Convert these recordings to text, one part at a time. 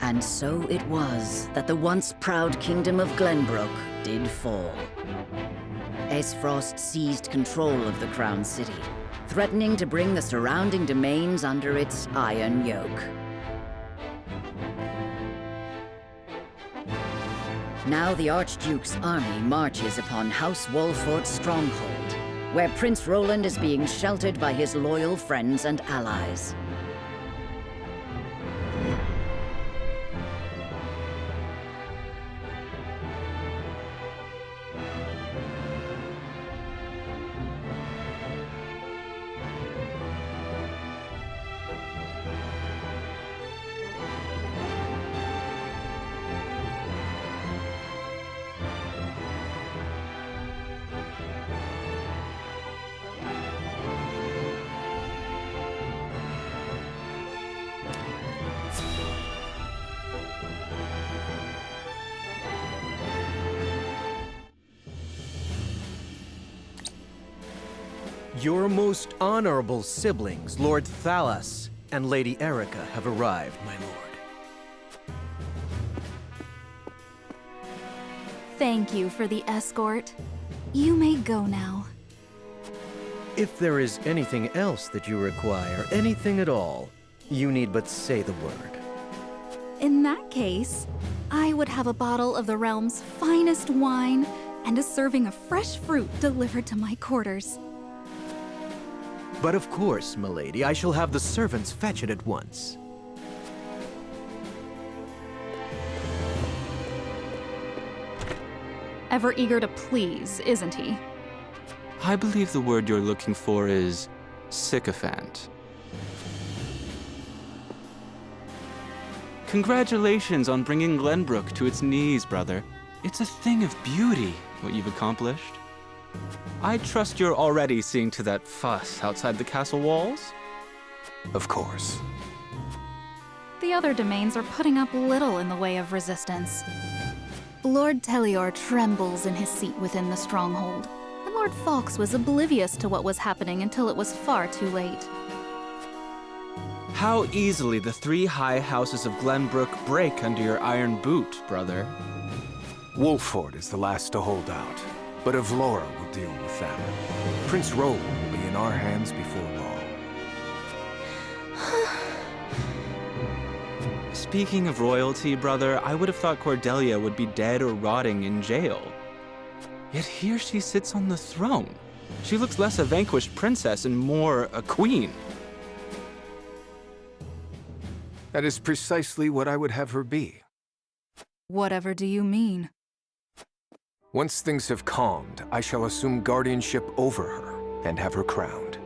And so it was that the once proud kingdom of Glenbrook did fall. Aesfrost seized control of the Crown City, threatening to bring the surrounding domains under its iron yoke. Now the Archduke's army marches upon House Wolfhort's stronghold, where Prince Roland is being sheltered by his loyal friends and allies. Your most honorable siblings, Lord Thalas and Lady Erica, have arrived, my lord. Thank you for the escort. You may go now. If there is anything else that you require, anything at all, you need but say the word. In that case, I would have a bottle of the realm's finest wine and a serving of fresh fruit delivered to my quarters. But of course, milady, I shall have the servants fetch it at once. Ever eager to please, isn't he? I believe the word you're looking for is sycophant. Congratulations on bringing Glenbrook to its knees, brother. It's a thing of beauty, what you've accomplished. I trust you're already seeing to that fuss outside the castle walls? Of course. The other domains are putting up little in the way of resistance. Lord Telior trembles in his seat within the stronghold, and Lord Fawkes was oblivious to what was happening until it was far too late. How easily the three high houses of Glenbrook break under your iron boot, brother. Wolfhort is the last to hold out, but Avlora will deal with them. Prince Roland will be in our hands before long. Speaking of royalty, brother, I would have thought Cordelia would be dead or rotting in jail. Yet here she sits on the throne. She looks less a vanquished princess and more a queen. That is precisely what I would have her be. Whatever do you mean? Once things have calmed, I shall assume guardianship over her and have her crowned.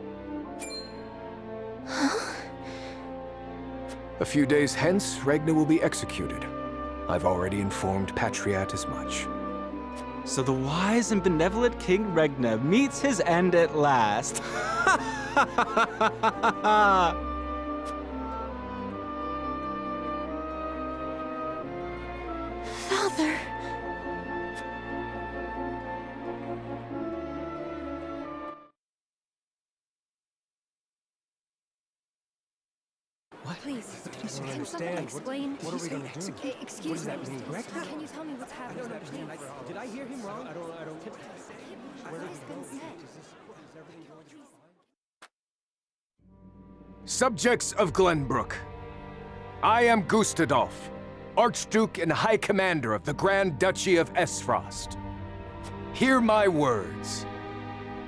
A few days hence, Regna will be executed. I've already informed Patriat as much. So the wise and benevolent King Regna meets his end at last. Father! What? Please, can someone explain? What are we going to do? Excuse me. Can you tell me what's happening, please? Did I hear him wrong? I don't. What has been said? Subjects of Glenbrook, I am Gustadolf, Archduke and High Commander of the Grand Duchy of Aesfrost. Hear my words.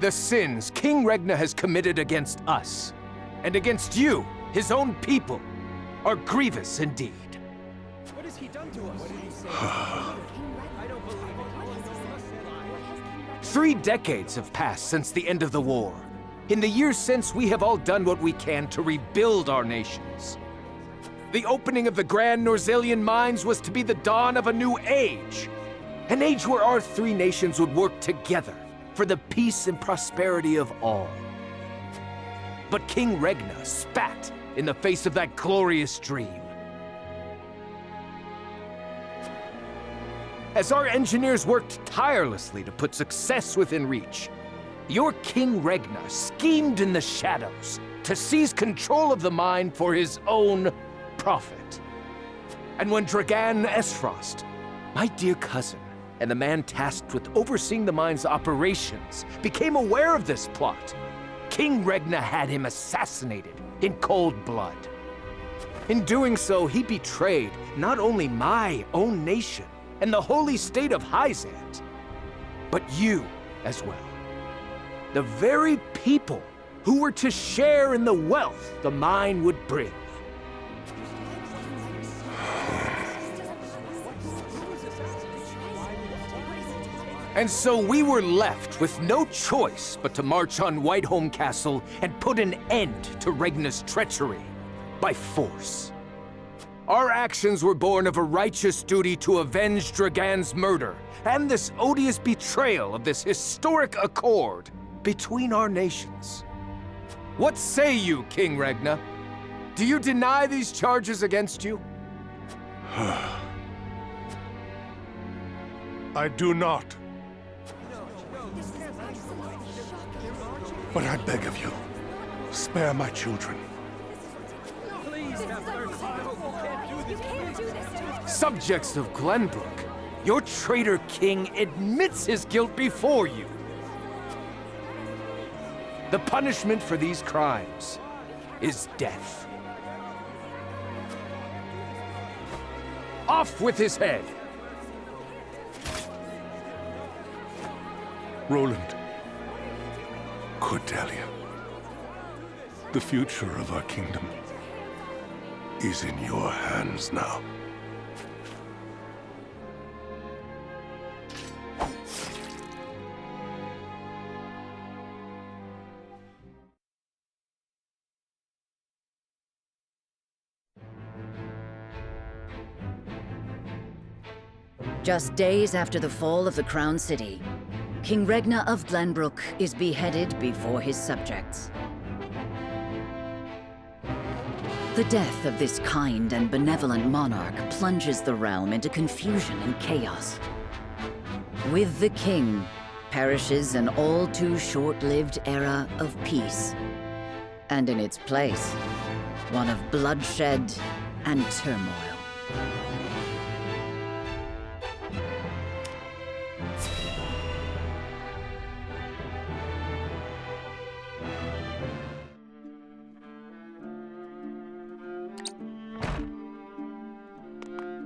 The sins King Regna has committed against us, and against you, his own people, are grievous indeed. What has he done to us? What did he say? I don't believe it. 3 decades have passed since the end of the war. In the years since, we have all done what we can to rebuild our nations. The opening of the Grand Norzelian mines was to be the dawn of a new age. An age where our 3 nations would work together for the peace and prosperity of all. But King Regna spat in the face of that glorious dream. As our engineers worked tirelessly to put success within reach, your King Regna schemed in the shadows to seize control of the mine for his own profit. And when Dragan Esfrost, my dear cousin, and the man tasked with overseeing the mine's operations, became aware of this plot, King Regna had him assassinated in cold blood. In doing so, he betrayed not only my own nation and the holy state of Hyzant, but you as well. The very people who were to share in the wealth the mine would bring. And so we were left with no choice but to march on Whiteholm Castle and put an end to Regna's treachery by force. Our actions were born of a righteous duty to avenge Dragan's murder and this odious betrayal of this historic accord between our nations. What say you, King Regna? Do you deny these charges against you? I do not. But I beg of you, spare my children. Subjects of Glenbrook, your traitor king admits his guilt before you. The punishment for these crimes is death. Off with his head! Roland, Cordelia, the future of our kingdom is in your hands now. Just days after the fall of the Crown City, King Regna of Glenbrook is beheaded before his subjects. The death of this kind and benevolent monarch plunges the realm into confusion and chaos. With the king perishes an all too short-lived era of peace, and in its place, one of bloodshed and turmoil.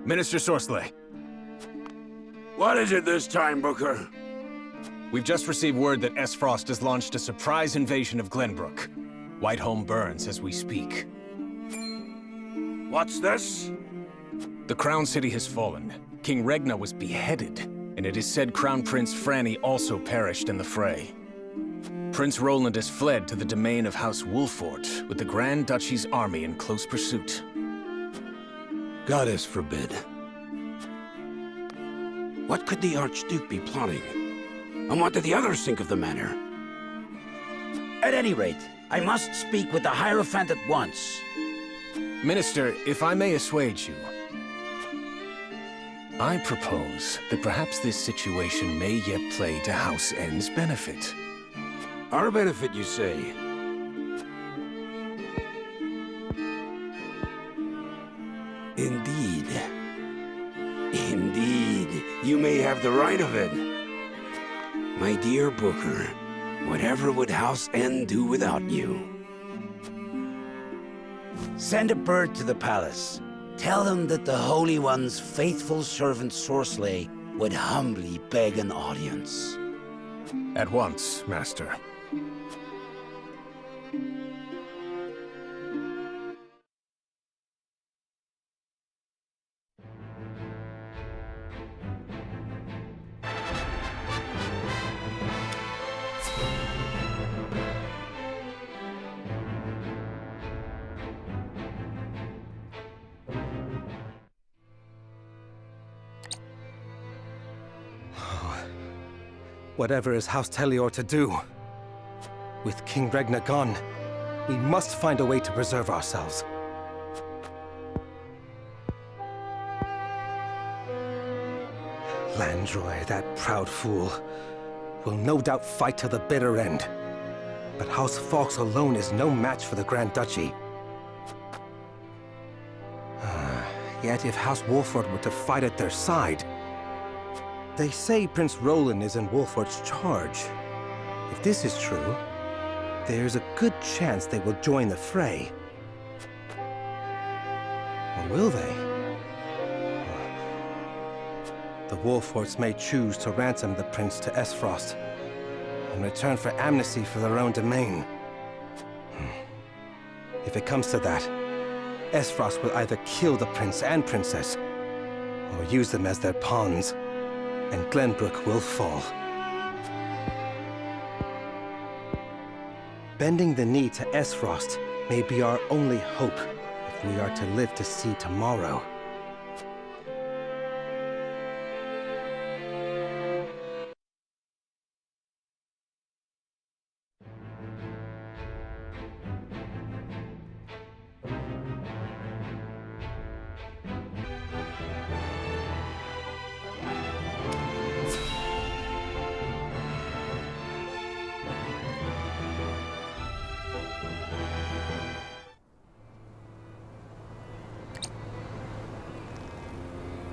Minister Sorsley. What is it this time, Booker? We've just received word that Esfrost has launched a surprise invasion of Glenbrook. Whiteholm burns as we speak. What's this? The Crown City has fallen. King Regna was beheaded, and it is said Crown Prince Franny also perished in the fray. Prince Roland has fled to the domain of House Wolfhort, with the Grand Duchy's army in close pursuit. Goddess forbid. What could the Archduke be plotting? And what did the others think of the matter? At any rate, I must speak with the Hierophant at once. Minister, if I may assuage you, I propose that perhaps this situation may yet play to House N's benefit. Our benefit, you say? Indeed. Indeed, you may have the right of it. My dear Booker, whatever would House N do without you? Send a bird to the palace. Tell them that the Holy One's faithful servant Sorsley would humbly beg an audience. At once, Master. Whatever is House Telior to do? With King Regna gone, we must find a way to preserve ourselves. Landroy, that proud fool, will no doubt fight to the bitter end. But House Fawkes alone is no match for the Grand Duchy. Yet if House Wolfhort were to fight at their side... They say Prince Roland is in Wolfhort's charge. If this is true, there's a good chance they will join the fray. Or will they? The Wolfhorts may choose to ransom the prince to Esfrost in return for amnesty for their own domain. If it comes to that, Esfrost will either kill the prince and princess, or use them as their pawns, and Glenbrook will fall. Bending the knee to Esfrost may be our only hope if we are to live to see tomorrow.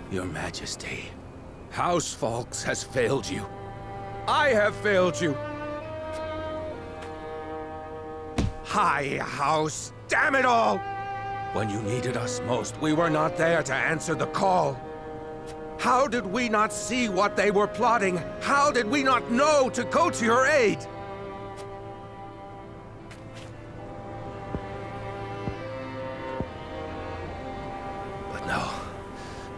Your Majesty, House Fawkes has failed you. I have failed you. High House, damn it all! When you needed us most, we were not there to answer the call. How did we not see what they were plotting? How did we not know to go to your aid? But no.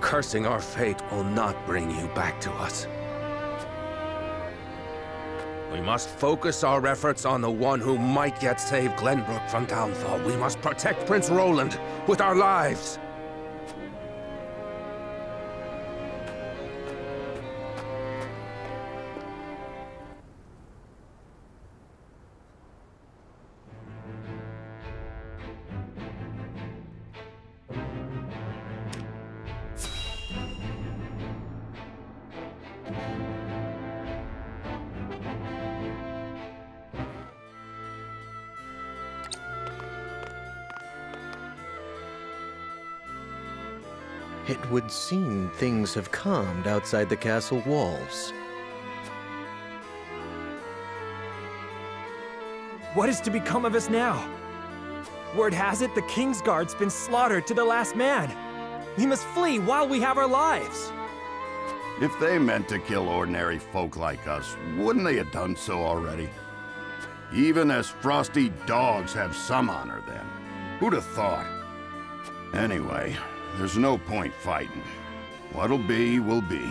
Cursing our fate will not bring you back to us. We must focus our efforts on the one who might yet save Glenbrook from downfall. We must protect Prince Roland with our lives. It would seem things have calmed outside the castle walls. What is to become of us now? Word has it the King's Guard's been slaughtered to the last man. We must flee while we have our lives. If they meant to kill ordinary folk like us, wouldn't they have done so already? Even as frosty dogs have some honor then. Who'd have thought? Anyway, there's no point fighting. What'll be, will be.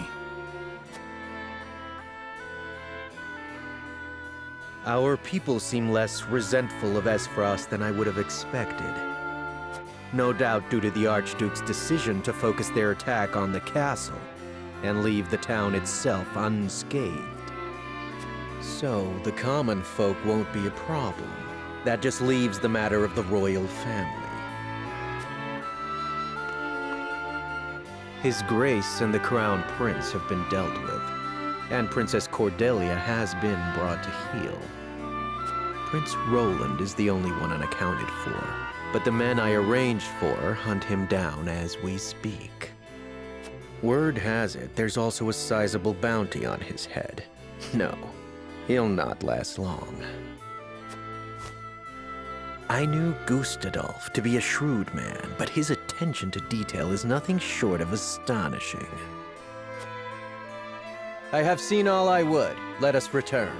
Our people seem less resentful of Esfrost than I would have expected. No doubt due to the Archduke's decision to focus their attack on the castle and leave the town itself unscathed. So, the common folk won't be a problem. That just leaves the matter of the royal family. His Grace and the Crown Prince have been dealt with, and Princess Cordelia has been brought to heel. Prince Roland is the only one unaccounted for, but the men I arranged for hunt him down as we speak. Word has it there's also a sizable bounty on his head. No, he'll not last long. I knew Gustadolf to be a shrewd man, but his attention to detail is nothing short of astonishing. I have seen all I would. Let us return.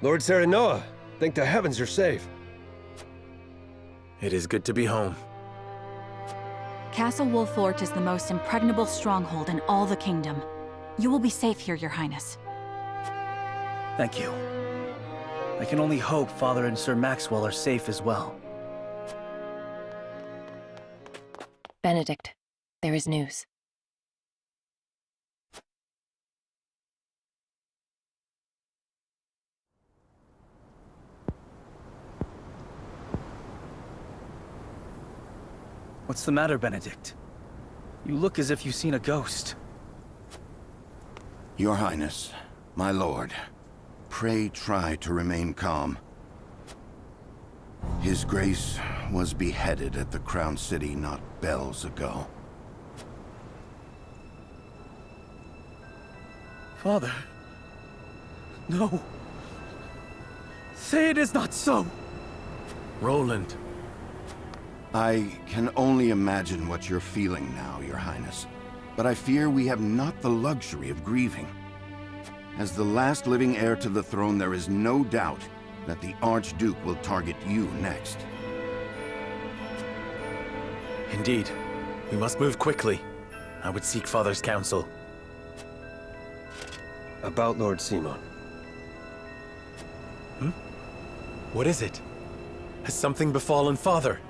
Lord Serenoa, thank the heavens you're safe. It is good to be home. Castle Wolfhort is the most impregnable stronghold in all the kingdom. You will be safe here, Your Highness. Thank you. I can only hope Father and Sir Maxwell are safe as well. Benedict, there is news. What's the matter, Benedict? You look as if you've seen a ghost. Your Highness, my lord, pray try to remain calm. His Grace was beheaded at the Crown City not bells ago. Father. No. Say it is not so. Roland. I can only imagine what you're feeling now, Your Highness. But I fear we have not the luxury of grieving. As the last living heir to the throne, there is no doubt that the Archduke will target you next. Indeed. We must move quickly. I would seek Father's counsel. About Lord Simon. What is it? Has something befallen Father?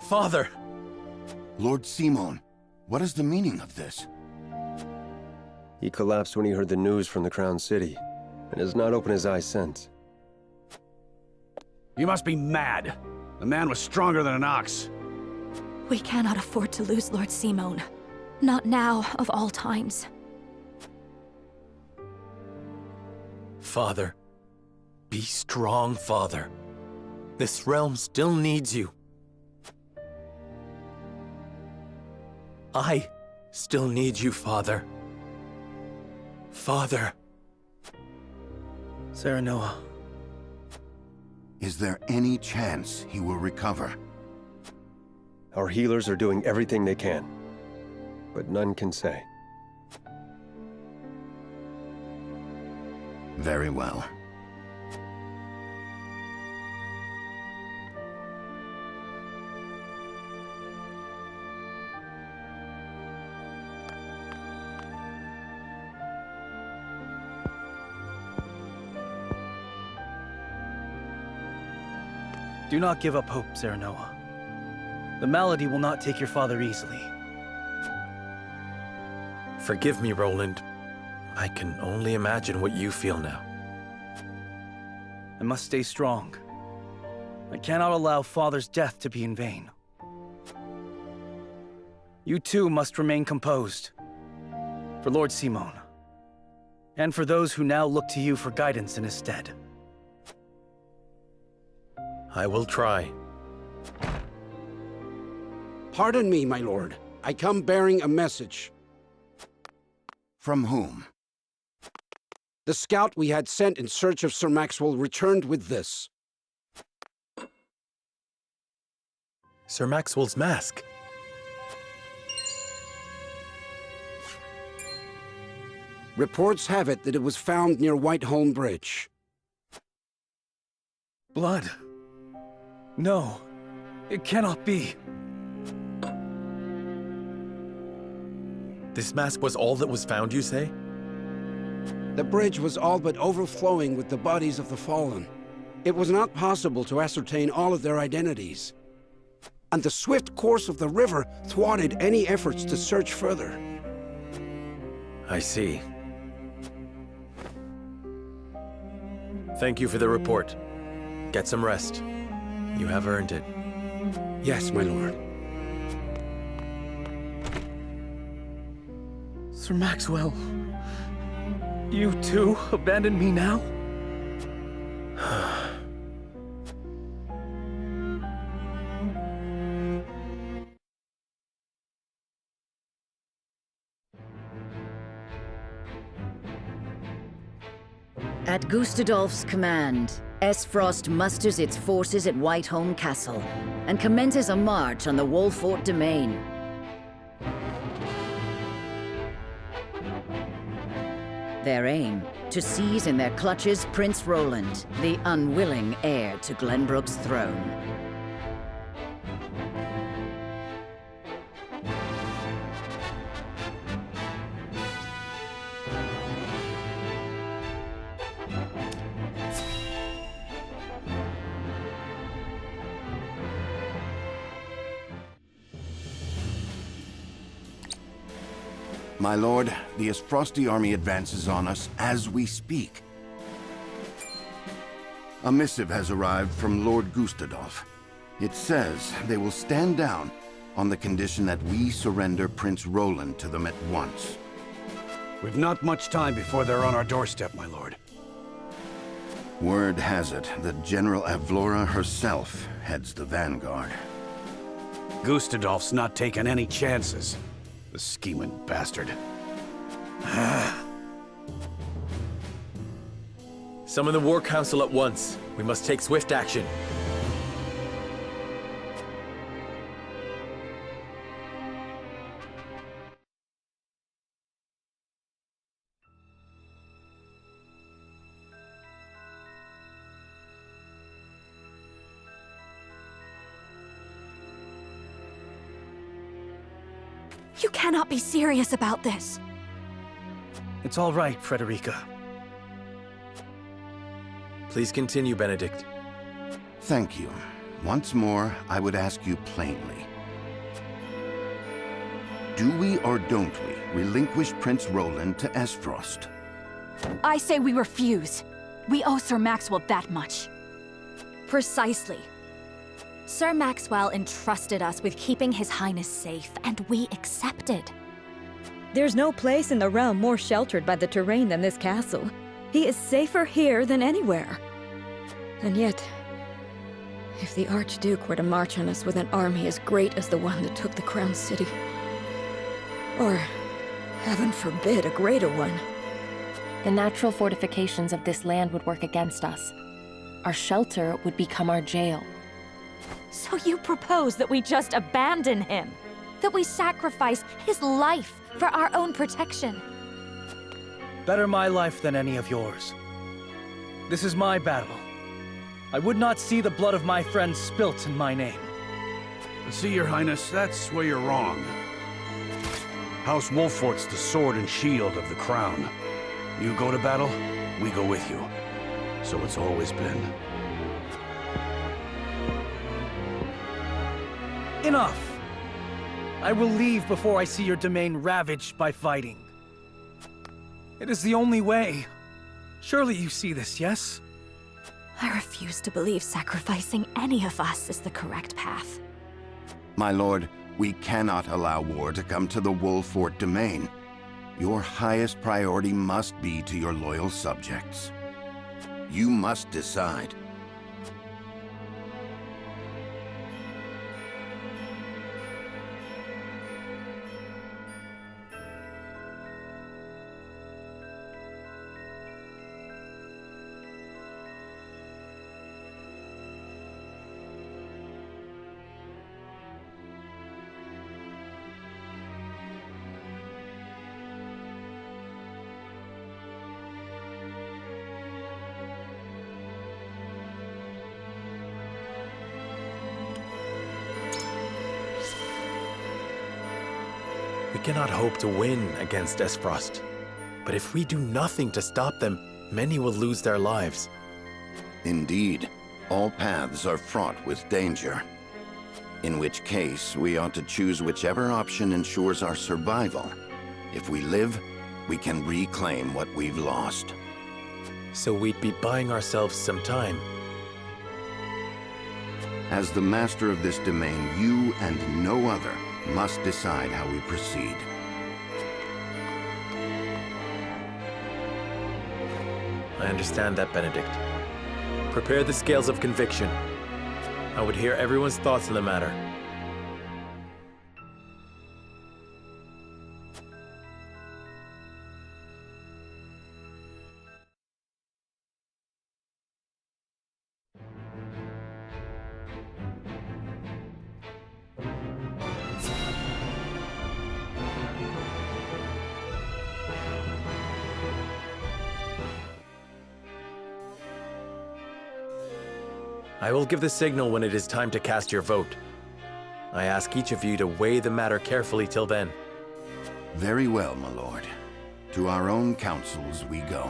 Father! Lord Simon, what is the meaning of this? He collapsed when he heard the news from the Crown City, and has not opened his eyes since. You must be mad. The man was stronger than an ox. We cannot afford to lose Lord Simon. Not now, of all times. Father. Be strong, Father. This realm still needs you. I still need you, Father. Father. Serenoa. Is there any chance he will recover? Our healers are doing everything they can, but none can say. Very well. Do not give up hope, Serenoa. The malady will not take your father easily. Forgive me, Roland. I can only imagine what you feel now. I must stay strong. I cannot allow Father's death to be in vain. You too must remain composed. For Lord Simon. And for those who now look to you for guidance in his stead. I will try. Pardon me, my lord. I come bearing a message. From whom? The scout we had sent in search of Sir Maxwell returned with this. Sir Maxwell's mask. Reports have it that it was found near Whiteholm Bridge. Blood. No, it cannot be. This mask was all that was found, you say? The bridge was all but overflowing with the bodies of the fallen. It was not possible to ascertain all of their identities. And the swift course of the river thwarted any efforts to search further. I see. Thank you for the report. Get some rest. You have earned it. Yes, my lord. Sir Maxwell, you too abandon me now? At Gustadolf's command, Frost musters its forces at Whiteholm Castle and commences a march on the Wolfhort domain. Their aim, to seize in their clutches Prince Roland, the unwilling heir to Glenbrook's throne. My lord, the Frosty army advances on us as we speak. A missive has arrived from Lord Gustadolf. It says they will stand down on the condition that we surrender Prince Roland to them at once. We've not much time before they're on our doorstep, my lord. Word has it that General Avlora herself heads the vanguard. Gustadolf's not taking any chances. The scheming bastard. Summon the War Council at once. We must take swift action. You cannot be serious about this. It's all right, Frederica. Please continue, Benedict. Thank you. Once more, I would ask you plainly. Do we or don't we relinquish Prince Roland to Esfrost? I say we refuse. We owe Sir Maxwell that much. Precisely. Sir Maxwell entrusted us with keeping His Highness safe, and we accepted. There's no place in the realm more sheltered by the terrain than this castle. He is safer here than anywhere. And yet, if the Archduke were to march on us with an army as great as the one that took the Crown City, or, heaven forbid, a greater one, the natural fortifications of this land would work against us. Our shelter would become our jail. So you propose that we just abandon him? That we sacrifice his life for our own protection? Better my life than any of yours. This is my battle. I would not see the blood of my friends spilt in my name. See, Your Highness, that's where you're wrong. House Wolfhort's the sword and shield of the crown. You go to battle, we go with you. So it's always been. Enough! I will leave before I see your domain ravaged by fighting. It is the only way. Surely you see this, yes? I refuse to believe sacrificing any of us is the correct path. My lord, we cannot allow war to come to the Wolfhort domain. Your highest priority must be to your loyal subjects. You must decide. We cannot hope to win against Esfrost. But if we do nothing to stop them, many will lose their lives. Indeed, all paths are fraught with danger. In which case, we ought to choose whichever option ensures our survival. If we live, we can reclaim what we've lost. So we'd be buying ourselves some time. As the master of this domain, you and no other must decide how we proceed. I understand that, Benedict. Prepare the scales of conviction. I would hear everyone's thoughts on the matter. I will give the signal when it is time to cast your vote. I ask each of you to weigh the matter carefully till then. Very well, my lord. To our own councils we go.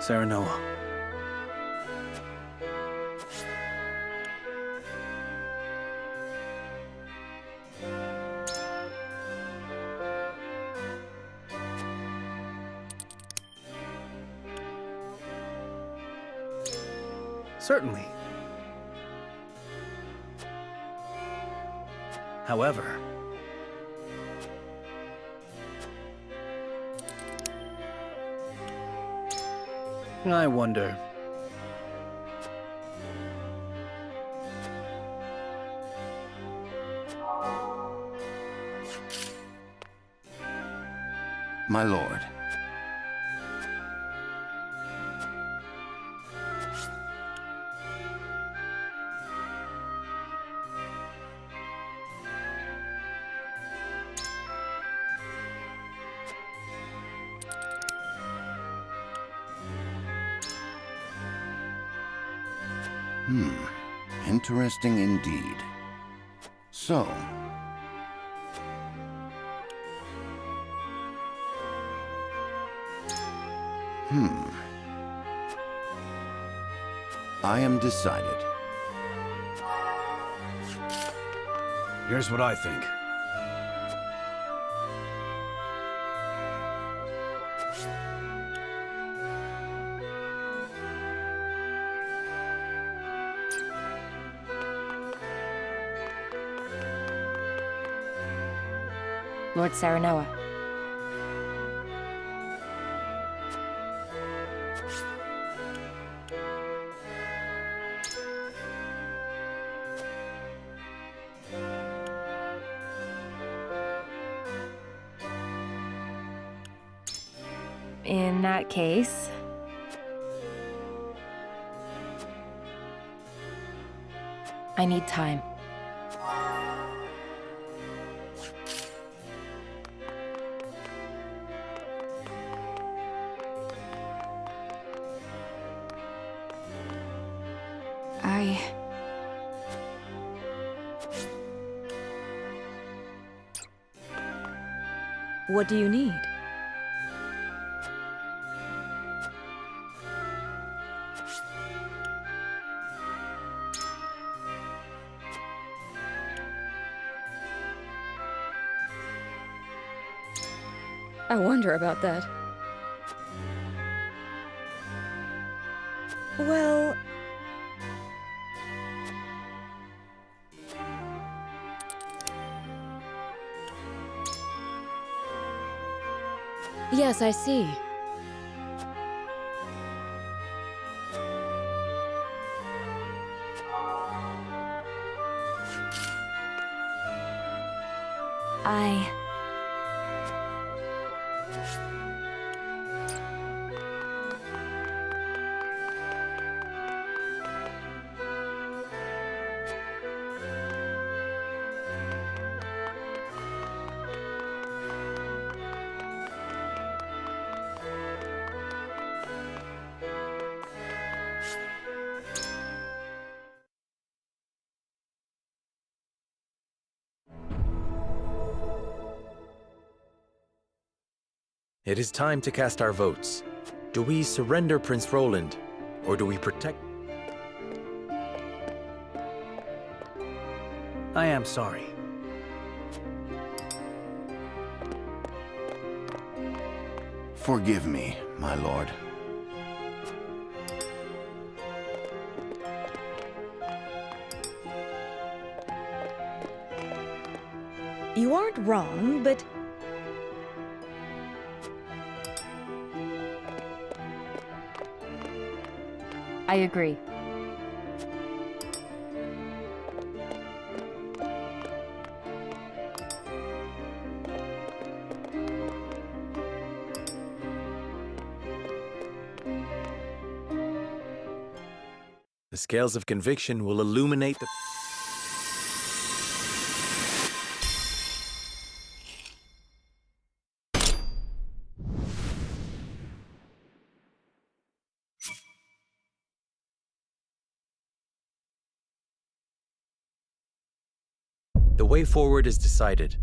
Serenoa. Certainly. However, I wonder. My lord. Interesting indeed. So... I am decided. Here's what I think. Lord Serenoa. In that case, I need time. What do you need? I wonder about that. Well... Yes, I see. It is time to cast our votes. Do we surrender Prince Roland, or do we protect... I am sorry. Forgive me, my lord. You aren't wrong, but... I agree. The scales of conviction will illuminate the... The way forward is decided.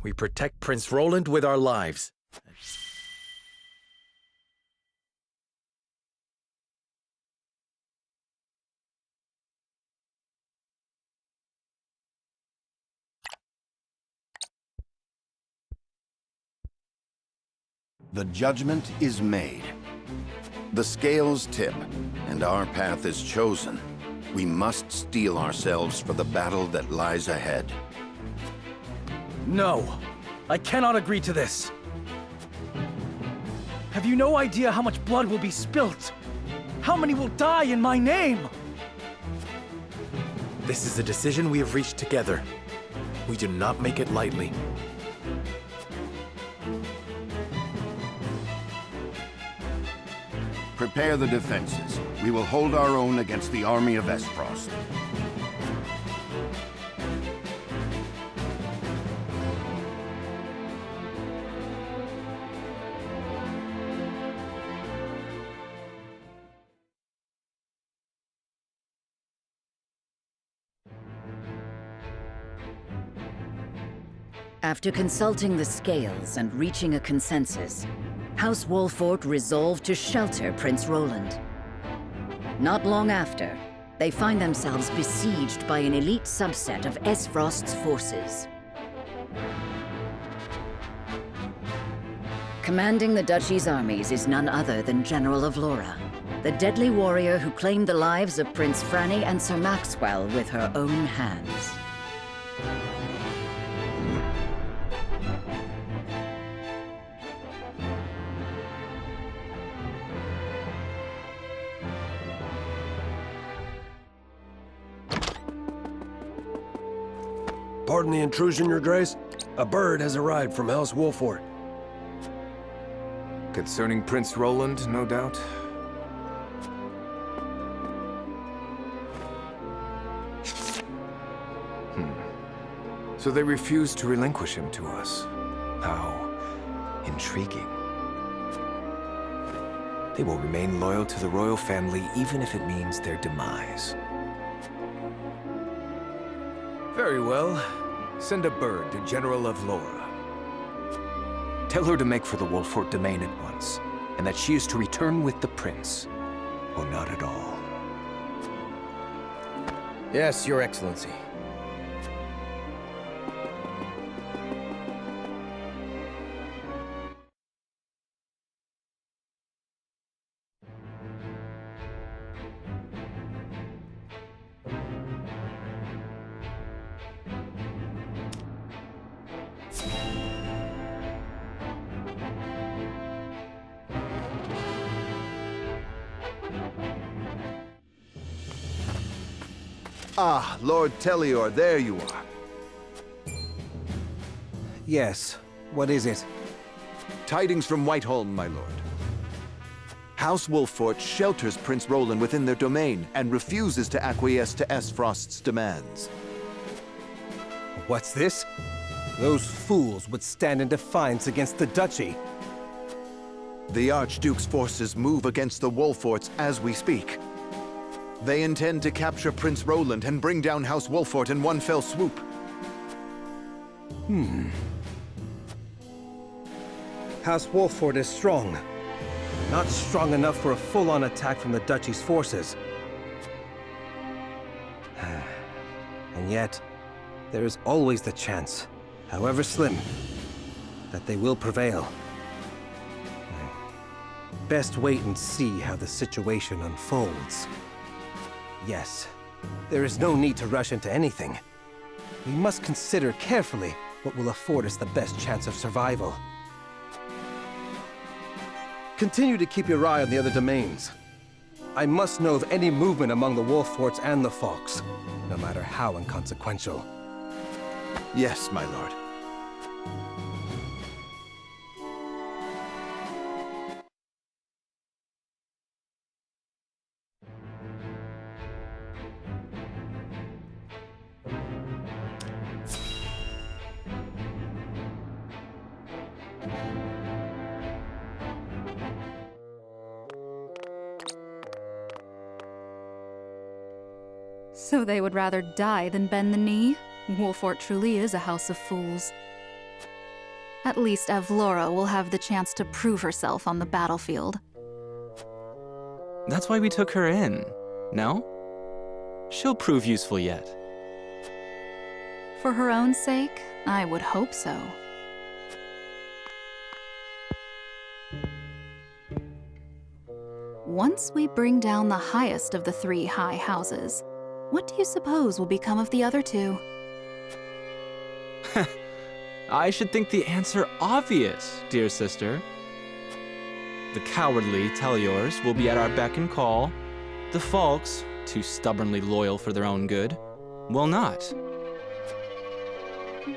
We protect Prince Roland with our lives. The judgment is made. The scales tip, and our path is chosen. We must steel ourselves for the battle that lies ahead. No, I cannot agree to this. Have you no idea how much blood will be spilt? How many will die in my name? This is a decision we have reached together. We do not make it lightly. Prepare the defenses. We will hold our own against the army of Esfrost. After consulting the scales and reaching a consensus, House Wolfhort resolved to shelter Prince Roland. Not long after, they find themselves besieged by an elite subset of Esfrost's forces. Commanding the duchy's armies is none other than General of Laura, the deadly warrior who claimed the lives of Prince Franny and Sir Maxwell with her own hands. Pardon the intrusion, Your Grace. A bird has arrived from House Wolfhort. Concerning Prince Roland, no doubt? So they refused to relinquish him to us. How intriguing. They will remain loyal to the royal family even if it means their demise. Very well. Send a bird to General of Laura. Tell her to make for the Wolfhort domain at once, and that she is to return with the prince, or not at all. Yes, Your Excellency. Ah, Lord Telior, there you are. Yes, what is it? Tidings from Whiteholm, my lord. House Wolfhort shelters Prince Roland within their domain and refuses to acquiesce to Esfrost's demands. What's this? Those fools would stand in defiance against the duchy. The Archduke's forces move against the Wolfhorts as we speak. They intend to capture Prince Roland and bring down House Wolfhort in one fell swoop. House Wolfhort is strong. Not strong enough for a full-on attack from the duchy's forces. And yet, there is always the chance, however slim, that they will prevail. Best wait and see how the situation unfolds. Yes, there is no need to rush into anything. We must consider carefully what will afford us the best chance of survival. Continue to keep your eye on the other domains. I must know of any movement among the Wolfhorts and the Falks, no matter how inconsequential. Yes, my lord. So they would rather die than bend the knee? Wolfhort truly is a house of fools. At least Avlora will have the chance to prove herself on the battlefield. That's why we took her in, no? She'll prove useful yet. For her own sake, I would hope so. Once we bring down the highest of the 3 high houses, what do you suppose will become of the other 2? I should think the answer obvious, dear sister. The cowardly Teliors will be at our beck and call. The Falks, too stubbornly loyal for their own good, will not.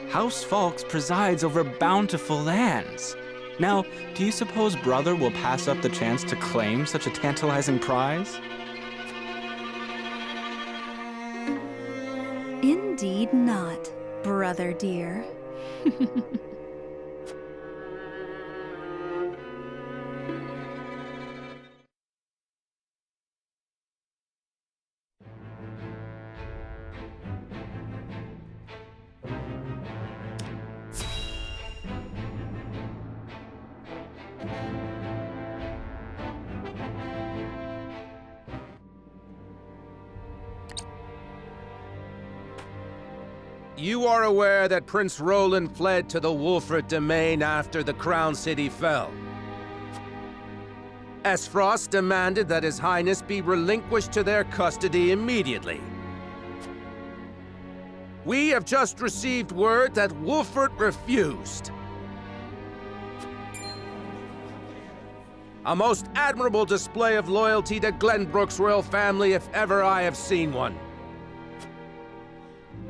House Falks presides over bountiful lands. Now, do you suppose brother will pass up the chance to claim such a tantalizing prize? Indeed not, brother dear. You are aware that Prince Roland fled to the Wolfhort domain after the Crown City fell. Esfrost demanded that His Highness be relinquished to their custody immediately. We have just received word that Wolfhort refused. A most admirable display of loyalty to Glenbrook's royal family if ever I have seen one.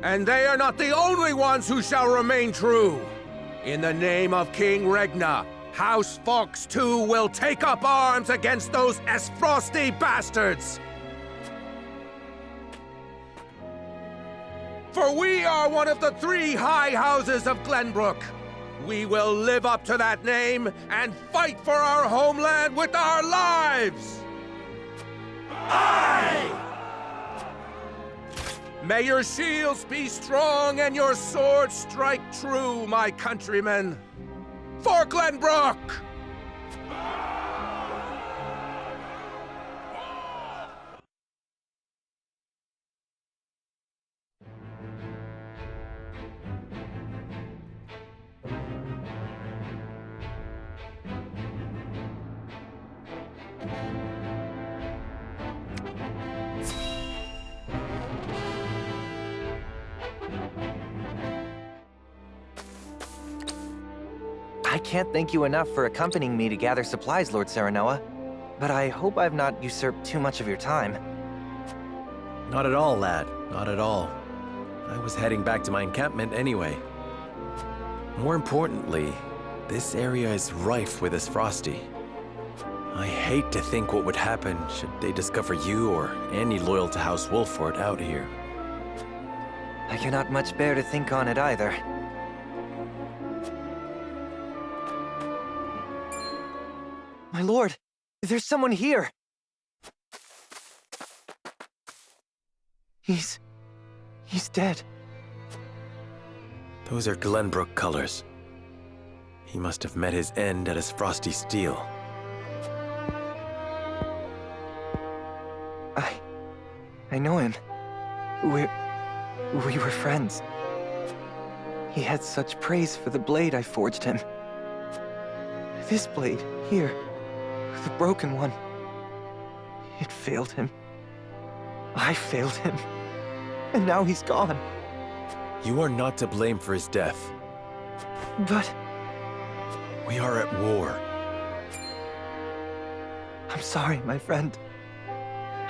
And they are not the only ones who shall remain true. In the name of King Regna, House Fox too will take up arms against those Esfrosty bastards. For we are one of the 3 high houses of Glenbrook. We will live up to that name and fight for our homeland with our lives! Aye! May your shields be strong and your swords strike true, my countrymen! For Glenbrook! I can't thank you enough for accompanying me to gather supplies, Lord Serenoa. But I hope I've not usurped too much of your time. Not at all, lad. Not at all. I was heading back to my encampment anyway. More importantly, this area is rife with Esfrosti. I hate to think what would happen should they discover you or any loyal to House Wolfhort out here. I cannot much bear to think on it either. My lord, there's someone here! He's dead. Those are Glenbrook colors. He must have met his end at his frosty steel. I know him. We were friends. He had such praise for the blade I forged him. This blade, here, the broken one, it failed him. I failed him. And now he's gone. You are not to blame for his death. But... we are at war. I'm sorry, my friend.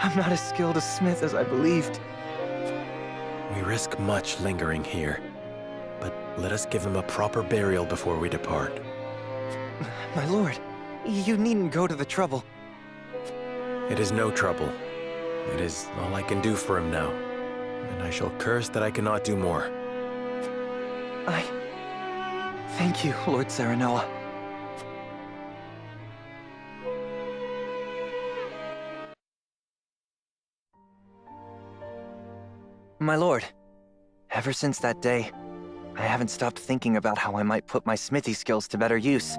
I'm not as skilled a smith as I believed. We risk much lingering here, but let us give him a proper burial before we depart. My lord, you needn't go to the trouble. It is no trouble. It is all I can do for him now, and I shall curse that I cannot do more. Thank you, Lord Serenoa. My lord, ever since that day, I haven't stopped thinking about how I might put my smithy skills to better use.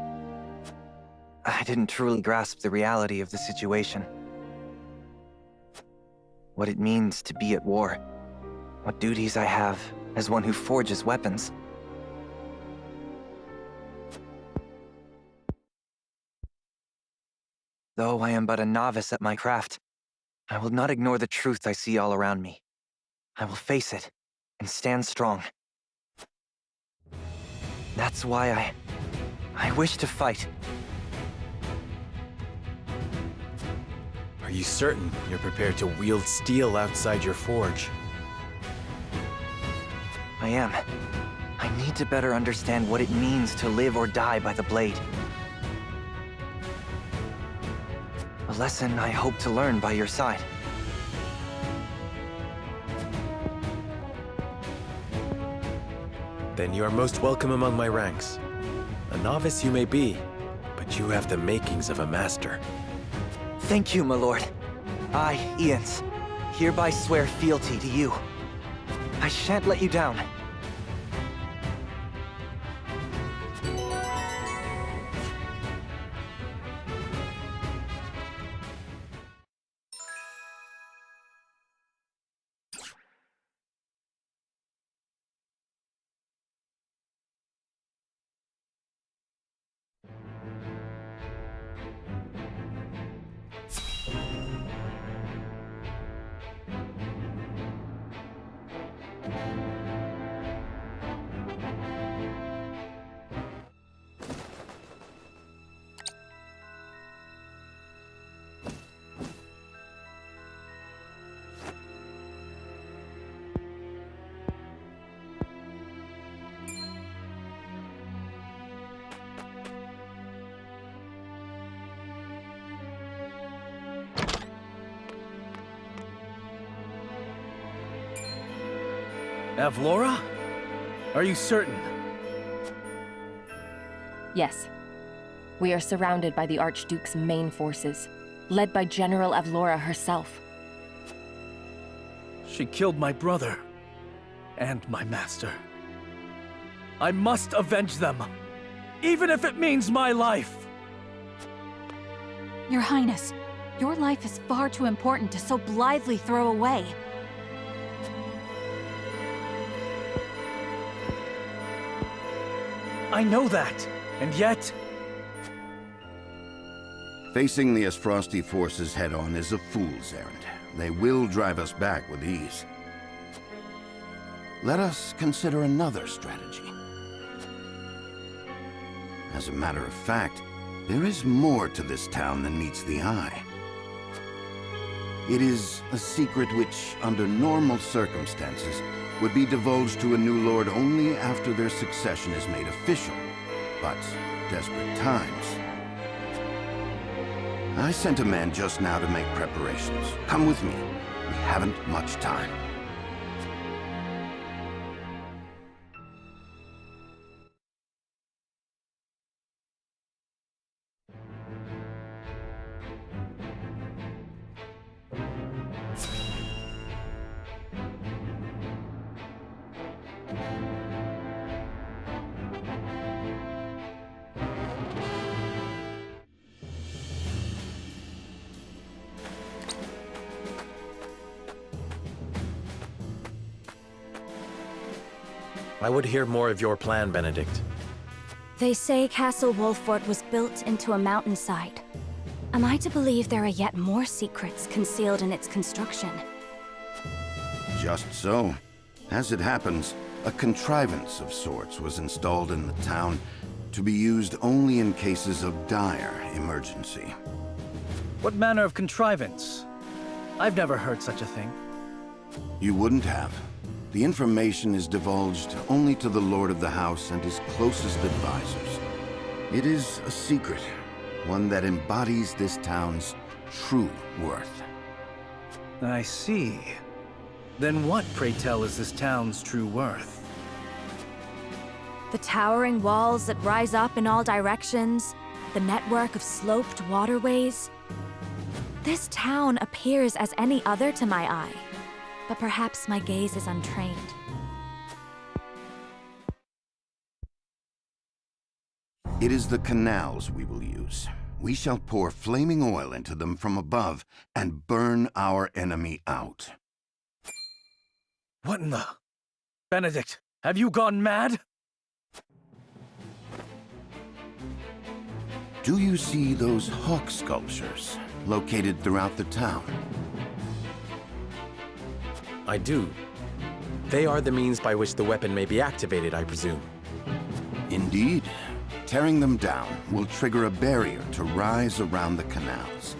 I didn't truly grasp the reality of the situation. What it means to be at war. What duties I have as one who forges weapons. Though I am but a novice at my craft, I will not ignore the truth I see all around me. I will face it and stand strong. That's why I wish to fight. Are you certain you're prepared to wield steel outside your forge? I am. I need to better understand what it means to live or die by the blade. A lesson I hope to learn by your side. Then you are most welcome among my ranks. A novice you may be, but you have the makings of a master. Thank you, my lord. I, Ians, hereby swear fealty to you. I shan't let you down. Avlora? Are you certain? Yes. We are surrounded by the Archduke's main forces, led by General Avlora herself. She killed my brother. And my master. I must avenge them. Even if it means my life. Your Highness, your life is far too important to so blithely throw away. I know that, and yet... Facing the Asfrosti forces head-on is a fool's errand. They will drive us back with ease. Let us consider another strategy. As a matter of fact, there is more to this town than meets the eye. It is a secret which, under normal circumstances, would be divulged to a new lord only after their succession is made official. But desperate times. I sent a man just now to make preparations. Come with me. We haven't much time. I would hear more of your plan, Benedict. They say Castle Wolfhort was built into a mountainside. Am I to believe there are yet more secrets concealed in its construction? Just so. As it happens, a contrivance of sorts was installed in the town to be used only in cases of dire emergency. What manner of contrivance? I've never heard such a thing. You wouldn't have. The information is divulged only to the Lord of the House and his closest advisors. It is a secret, one that embodies this town's true worth. I see. Then what, pray tell, is this town's true worth? The towering walls that rise up in all directions, the network of sloped waterways. This town appears as any other to my eye. But perhaps my gaze is untrained. It is the canals we will use. We shall pour flaming oil into them from above and burn our enemy out. What in the... Benedict, have you gone mad? Do you see those hawk sculptures located throughout the town? I do. They are the means by which the weapon may be activated, I presume. Indeed. Tearing them down will trigger a barrier to rise around the canals.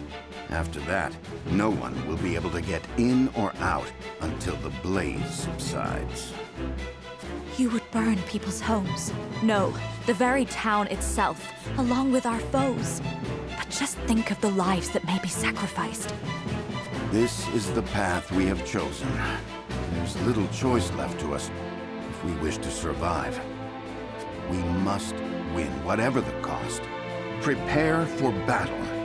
After that, no one will be able to get in or out until the blaze subsides. You would burn people's homes. No, the very town itself, along with our foes. But just think of the lives that may be sacrificed. This is the path we have chosen. There's little choice left to us if we wish to survive. We must win, whatever the cost. Prepare for battle.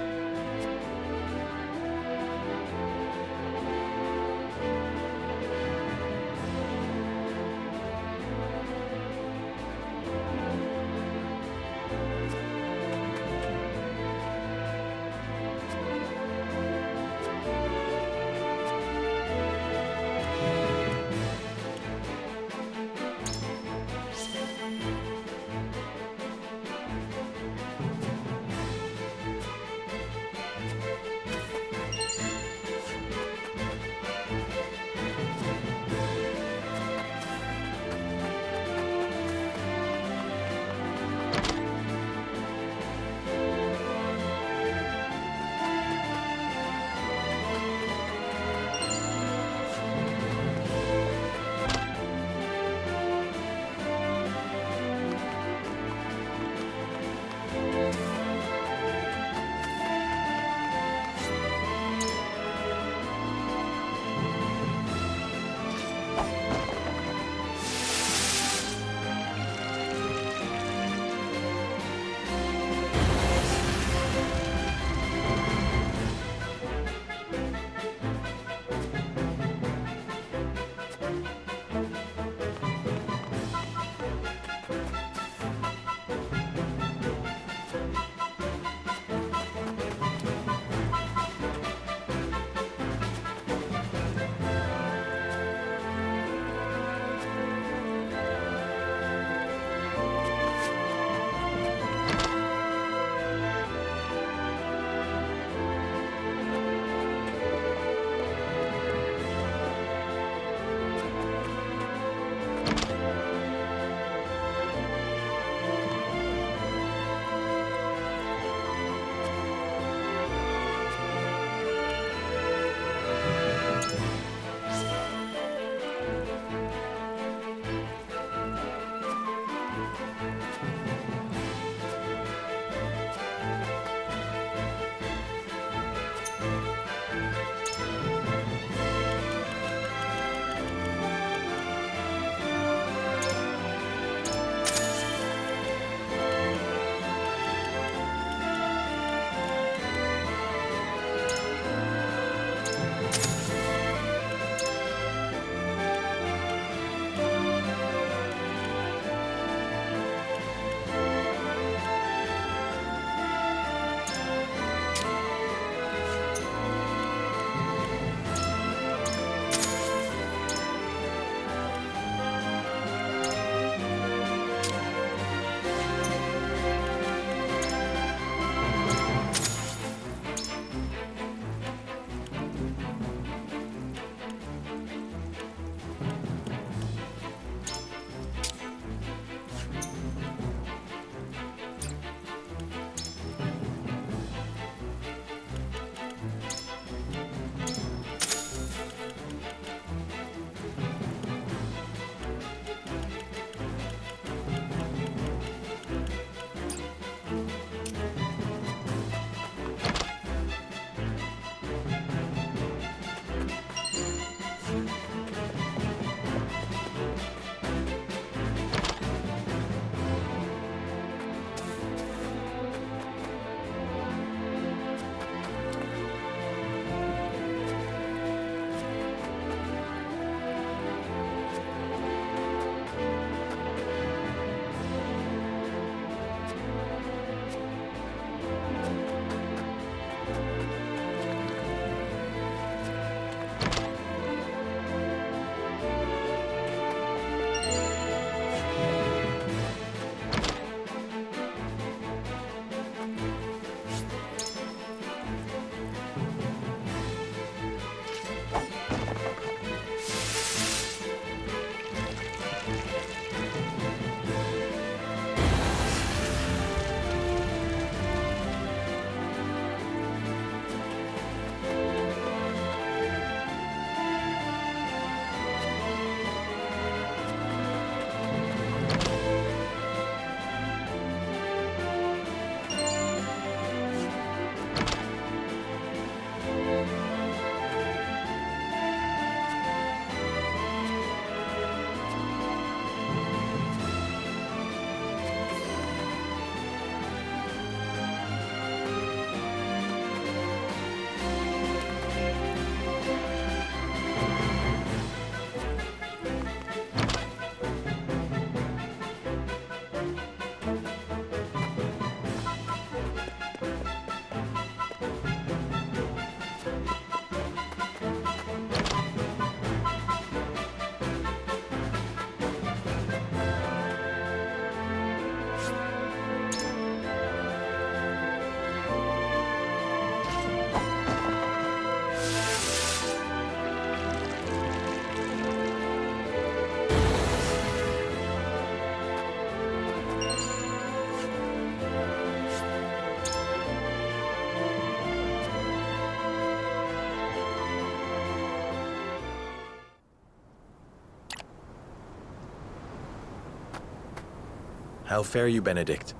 How fare you, Benedict?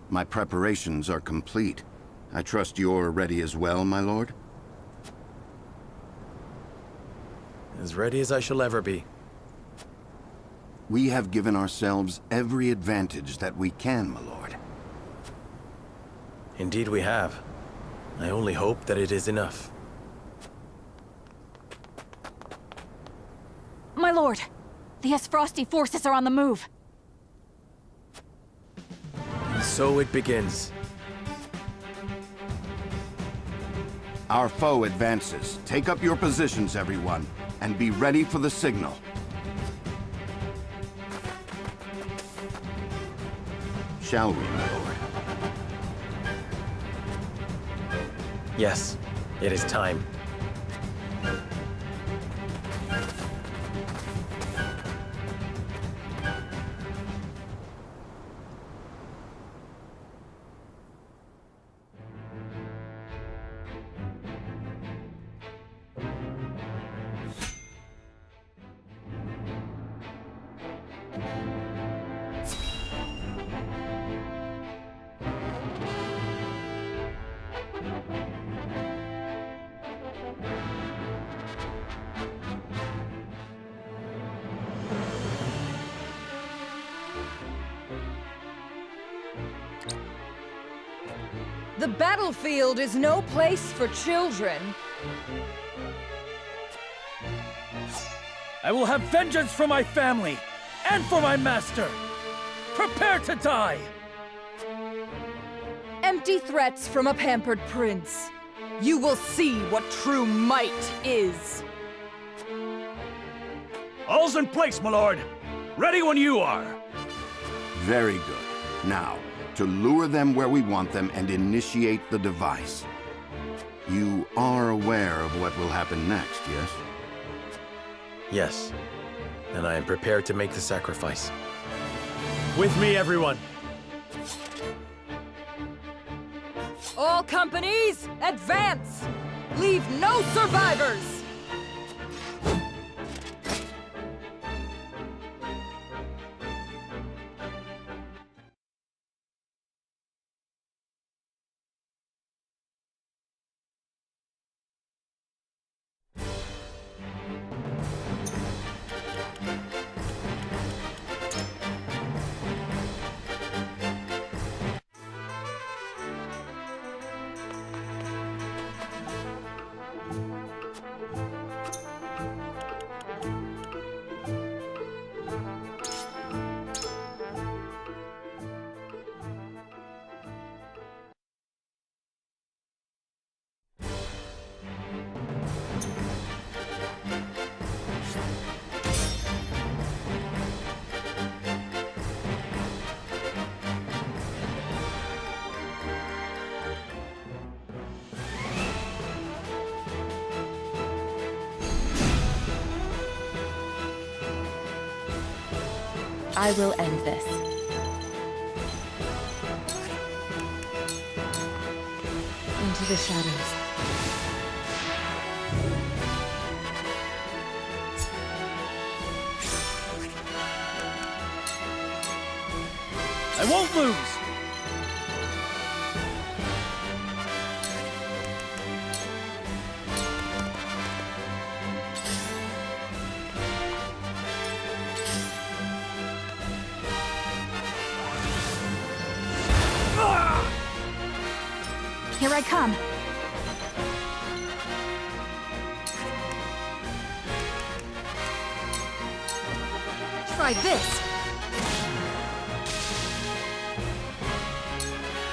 My preparations are complete. I trust you're ready as well, my lord? As ready as I shall ever be. We have given ourselves every advantage that we can, my lord. Indeed we have. I only hope that it is enough. My lord, the Frosty forces are on the move. So it begins. Our foe advances. Take up your positions, everyone, and be ready for the signal. Shall we, my lord? Yes, it is time. The battlefield is no place for children. I will have vengeance for my family and for my master. Prepare to die! Empty threats from a pampered prince. You will see what true might is. All's in place, my lord. Ready when you are. Very good. Now, to lure them where we want them and initiate the device. You are aware of what will happen next, yes? Yes, and I am prepared to make the sacrifice. With me, everyone. All companies, advance! Leave no survivors! I will end this. Into the shadows. I won't lose! Here I come. Try this.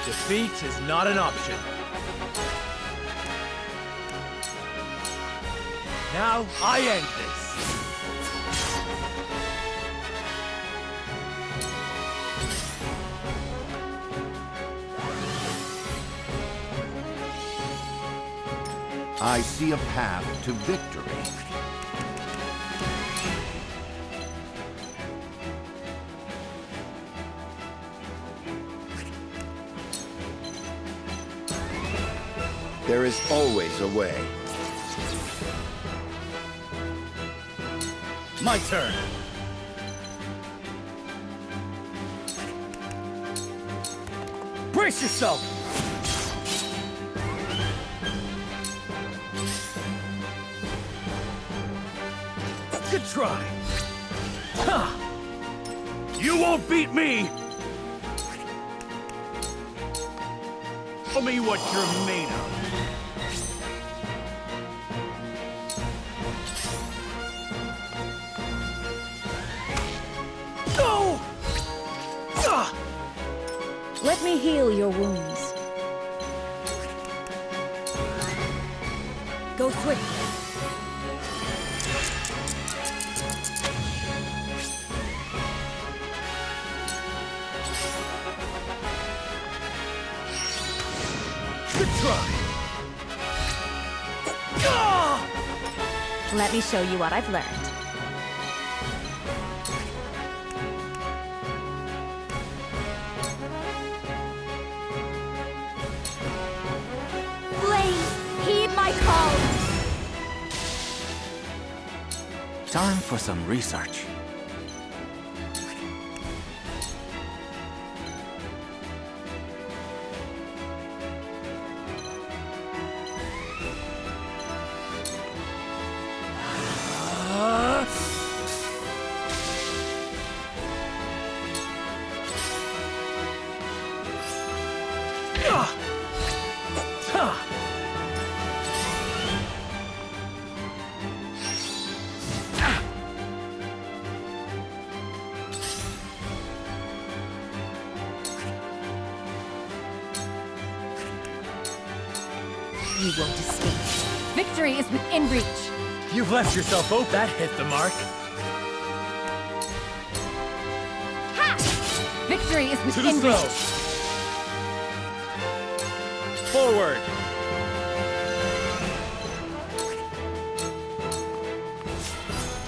Defeat is not an option. Now, I end this. I see a path to victory. There is always a way. My turn. Brace yourself! Good try. Ha! You won't beat me! Show me what you're made of. Go! Let me heal your wounds. Go swift. Good try. Let me show you what I've learned. Please, heed my call! Time for some research. You won't escape. Victory is within reach. You've left yourself open. That hit the mark. Ha! Victory is To the within slow. reach. Forward.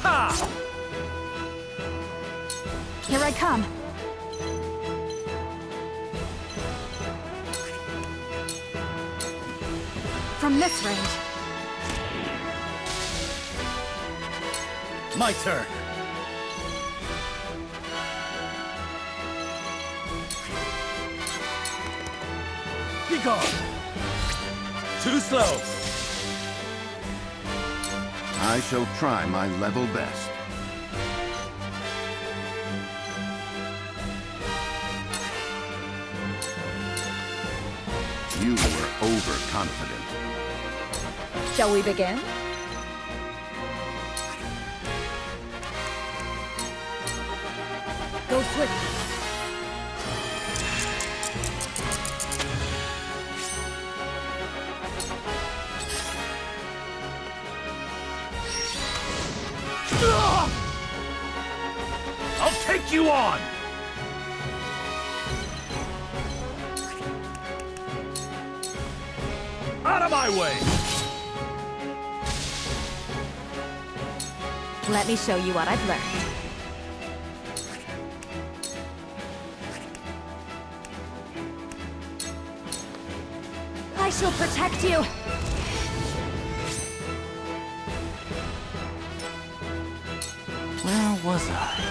Ha! Here I come. From this range. My turn. Be gone. Too slow. I shall try my level best. You were overconfident. Shall we begin? Go swift. I'll take you on! Out of my way! Let me show you what I've learned. I shall protect you! Where was I?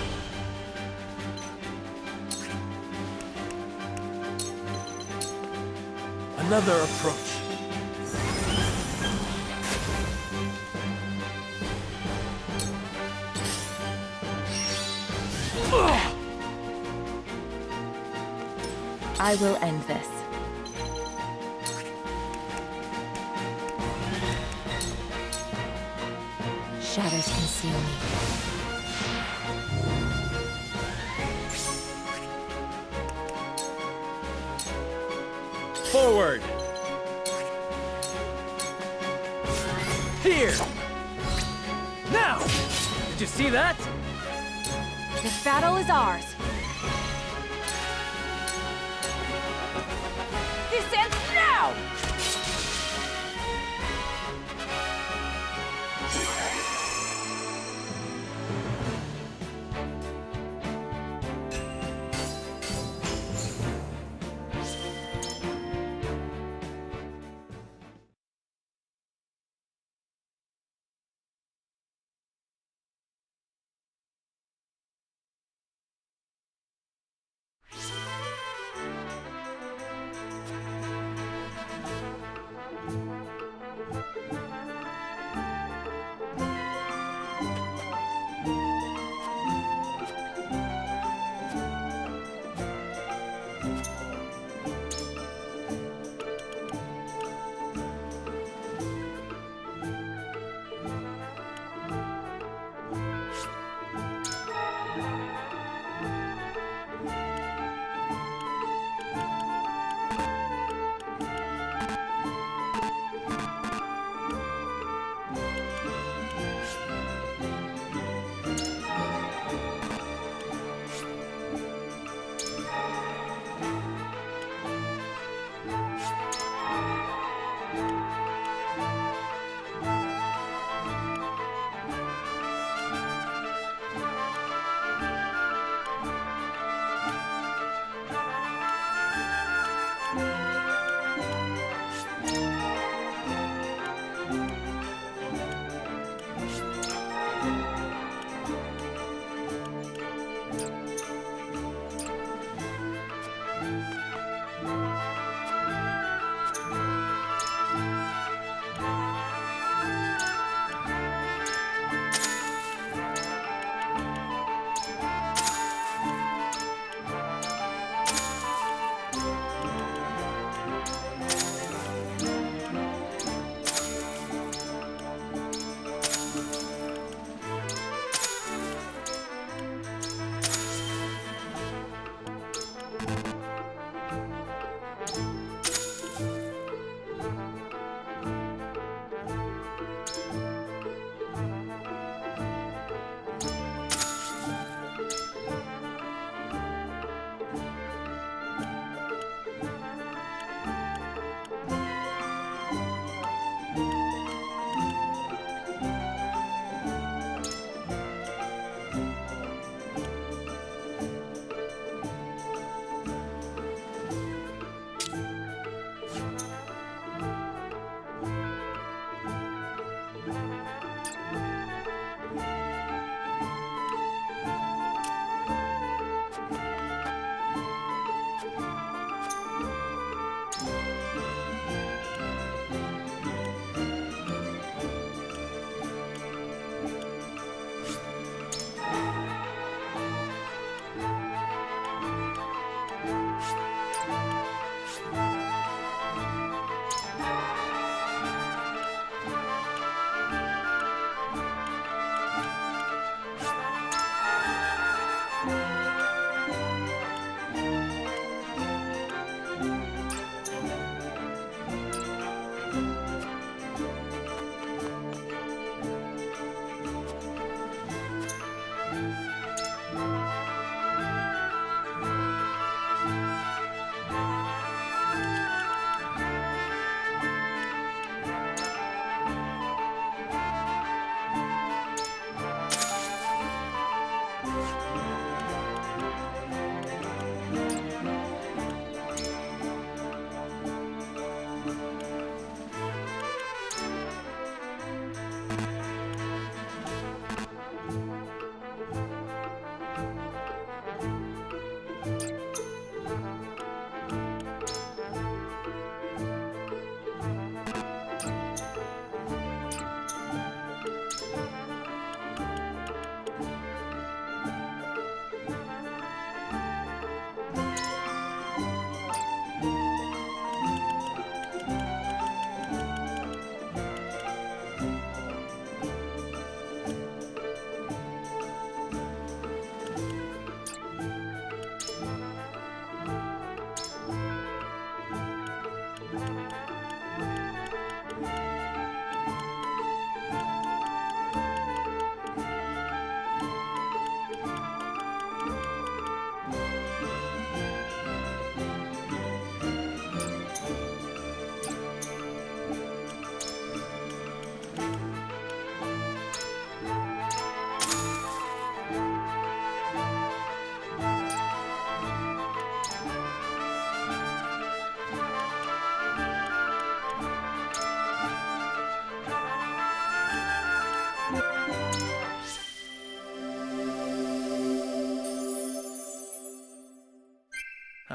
Another approach. I will end this. Shadows conceal me. Forward. Here. Now. Did you see that? This battle is ours. This ends now!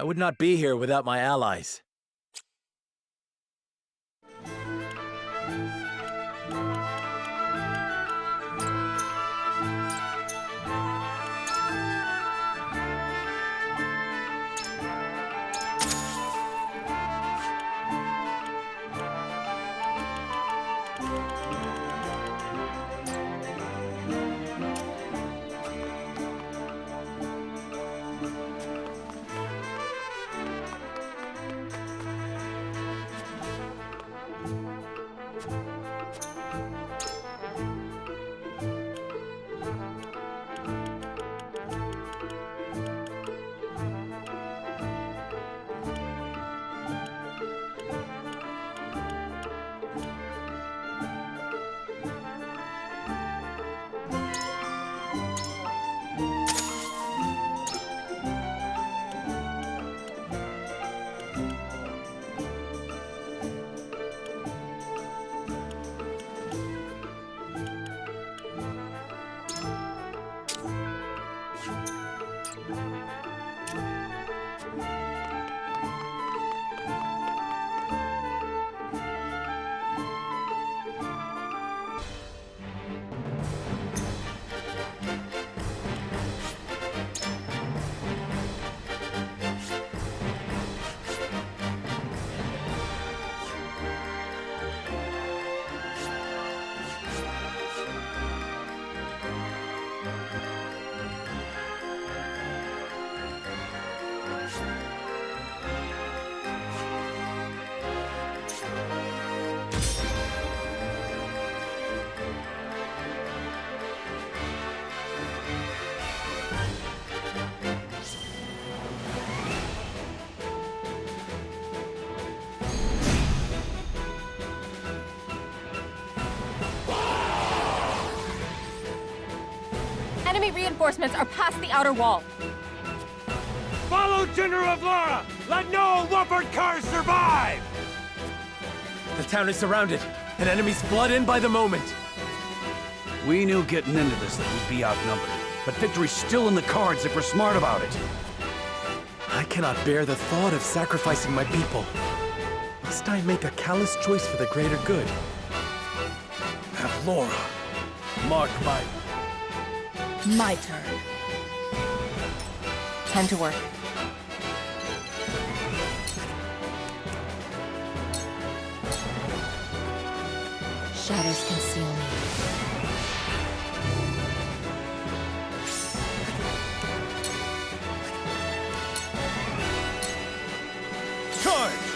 I would not be here without my allies. Enemy reinforcements are past the outer wall. Follow General of Laura! Let no Wolfhort cars survive! The town is surrounded, and enemies flood in by the moment. We knew getting into this that we'd be outnumbered, but victory's still in the cards if we're smart about it. I cannot bear the thought of sacrificing my people. Must I make a callous choice for the greater good? Have Laura mark My turn. Time to work. Shadows conceal me. Charge!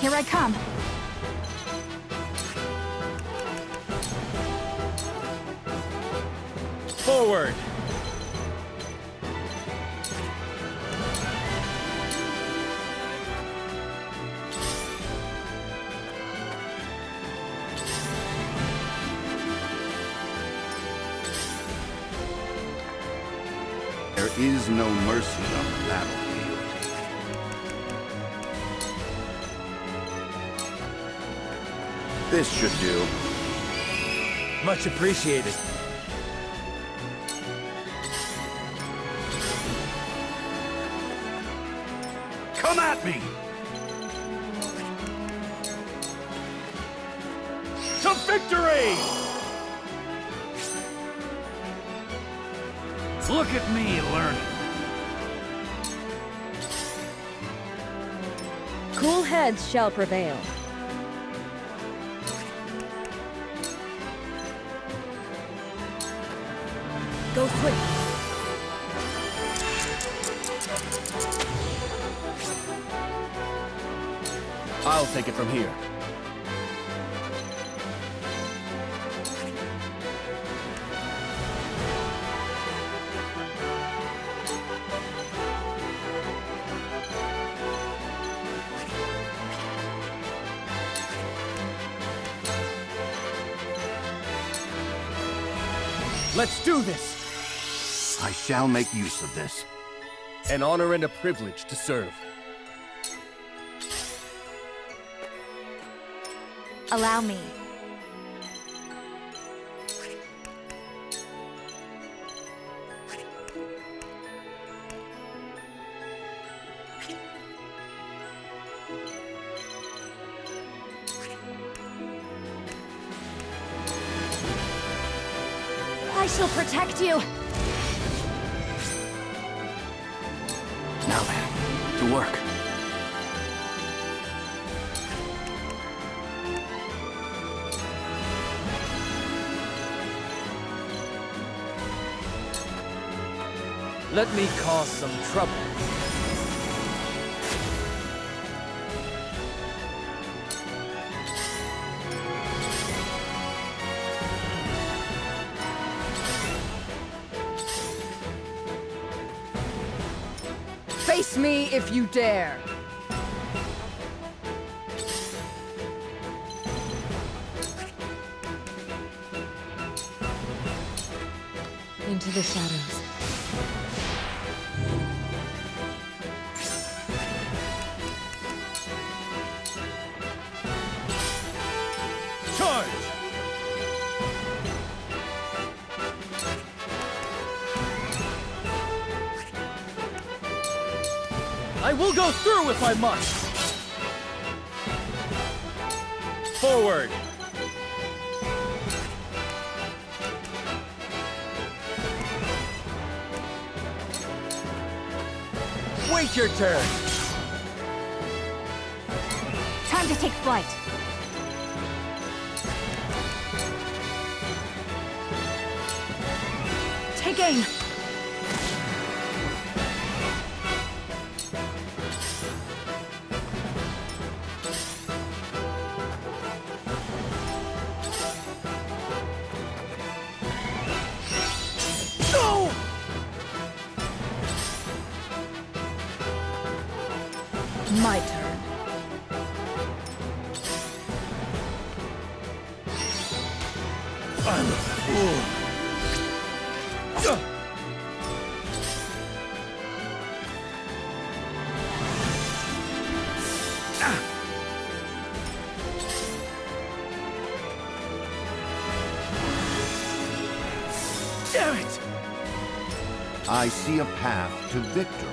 Here I come. Forward! There is no mercy on the battlefield. This should do. Much appreciated. Come at me! To victory! Look at me learning. Cool heads shall prevail. Go swift. I'll take it from here. Let's do this! I shall make use of this. An honor and a privilege to serve. Allow me. I shall protect you. Now then, to work. Let me cause some trouble. Face me if you dare! Into the shadows. Charge! I will go through if I must! Forward! Wait your turn! Time to take flight. Take aim! My turn. I'm a fool. Damn it! I see a path to victory.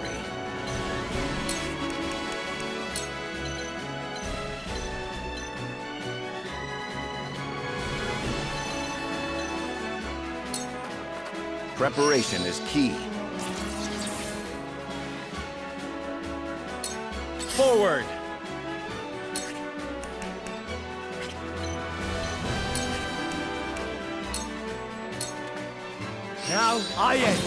Preparation is key. Forward! Now I end.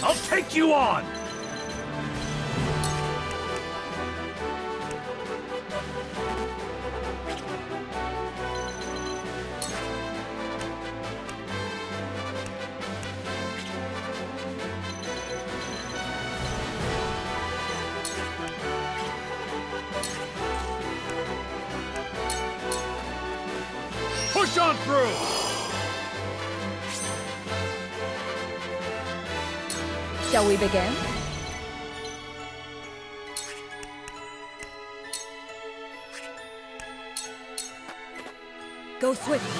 I'll take you on! Push on through! Shall we begin? Go swiftly.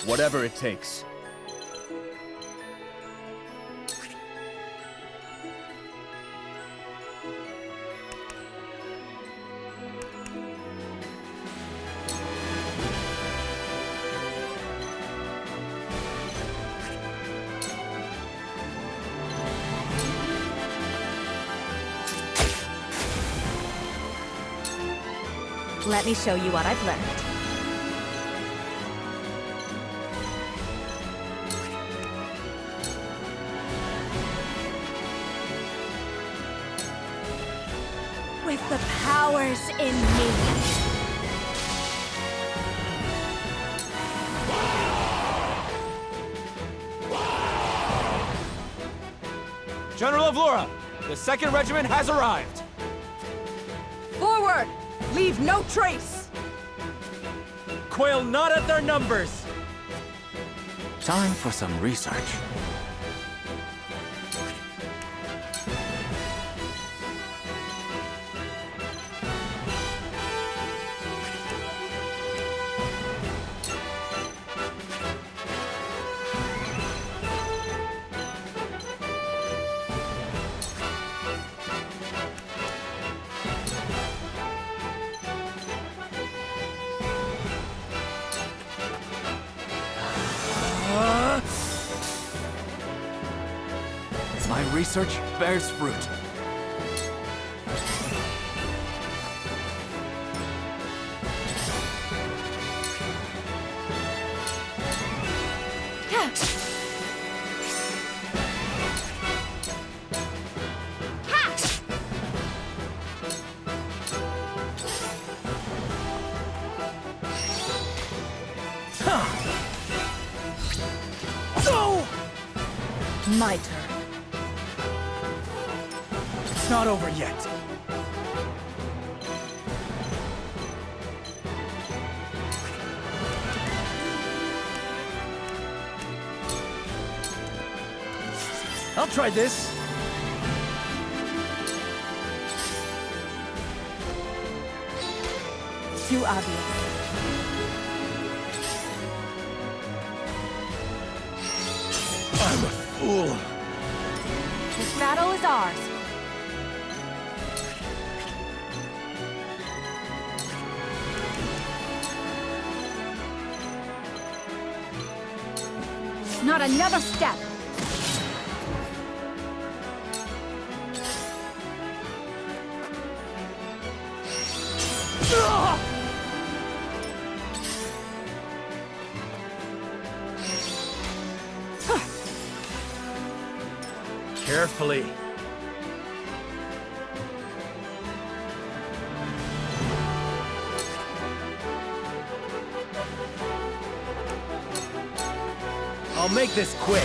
Whatever it takes. Let me show you what I've learned. With the powers in me. General of Laura, the 2nd Regiment has arrived. Forward! Leave no trace! Quail not at their numbers! Time for some research. My research bears fruit. My turn. It's not over yet. I'll try this. Too obvious. I'm a fool. This battle is ours. Not another step. Carefully. I'll make this quick.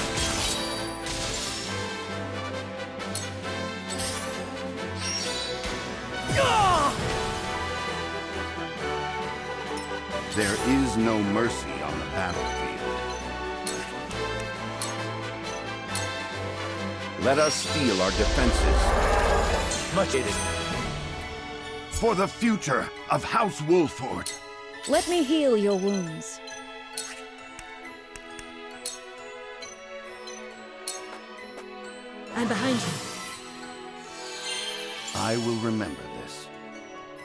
There is no mercy on the battlefield. Let us steel our defenses. Much it is. For the future of House Wolfhort. Let me heal your wounds. I'm behind you. I will remember this.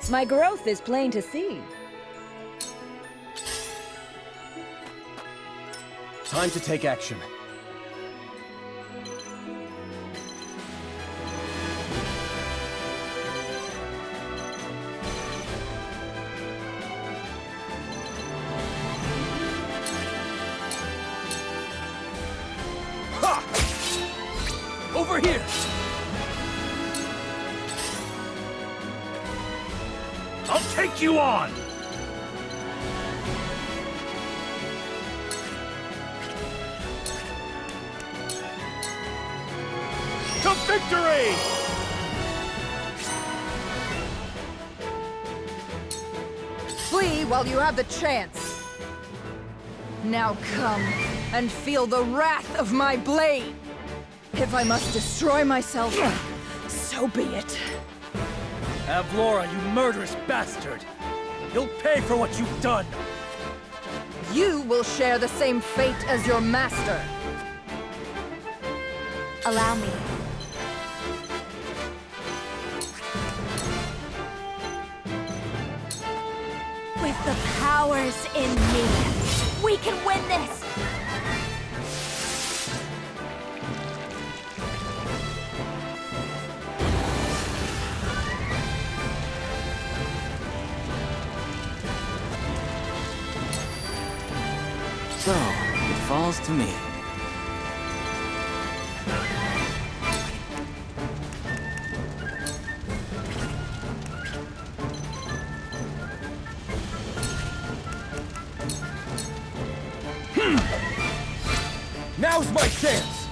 My growth is plain to see. Time to take action. Ha! Over here! I'll take you on! To victory! Flee while you have the chance. Now come and feel the wrath of my blade. If I must destroy myself, so be it. Avlora, you murderous bastard! You'll pay for what you've done! You will share the same fate as your master. Allow me. With the powers in me, we can win this! So, it falls to me. Now's my chance!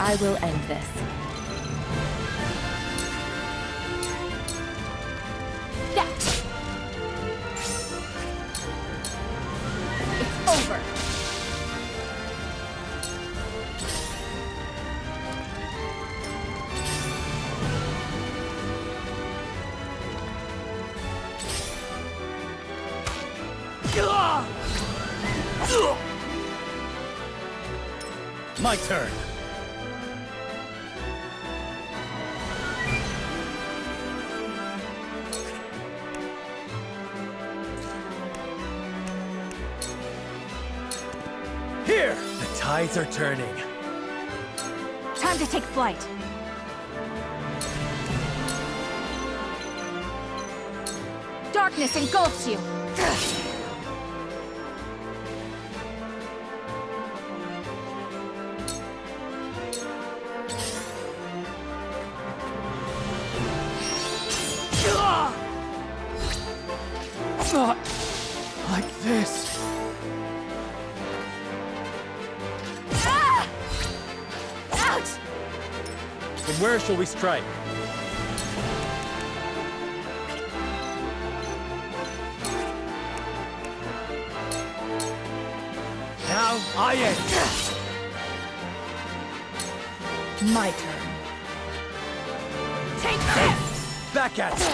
I will end this. It's over. My turn. Here! The tides are turning. Time to take flight. Darkness engulfs you. Not like this. Ouch! Then where shall we strike? Now I end. My turn. Take this! Back at you.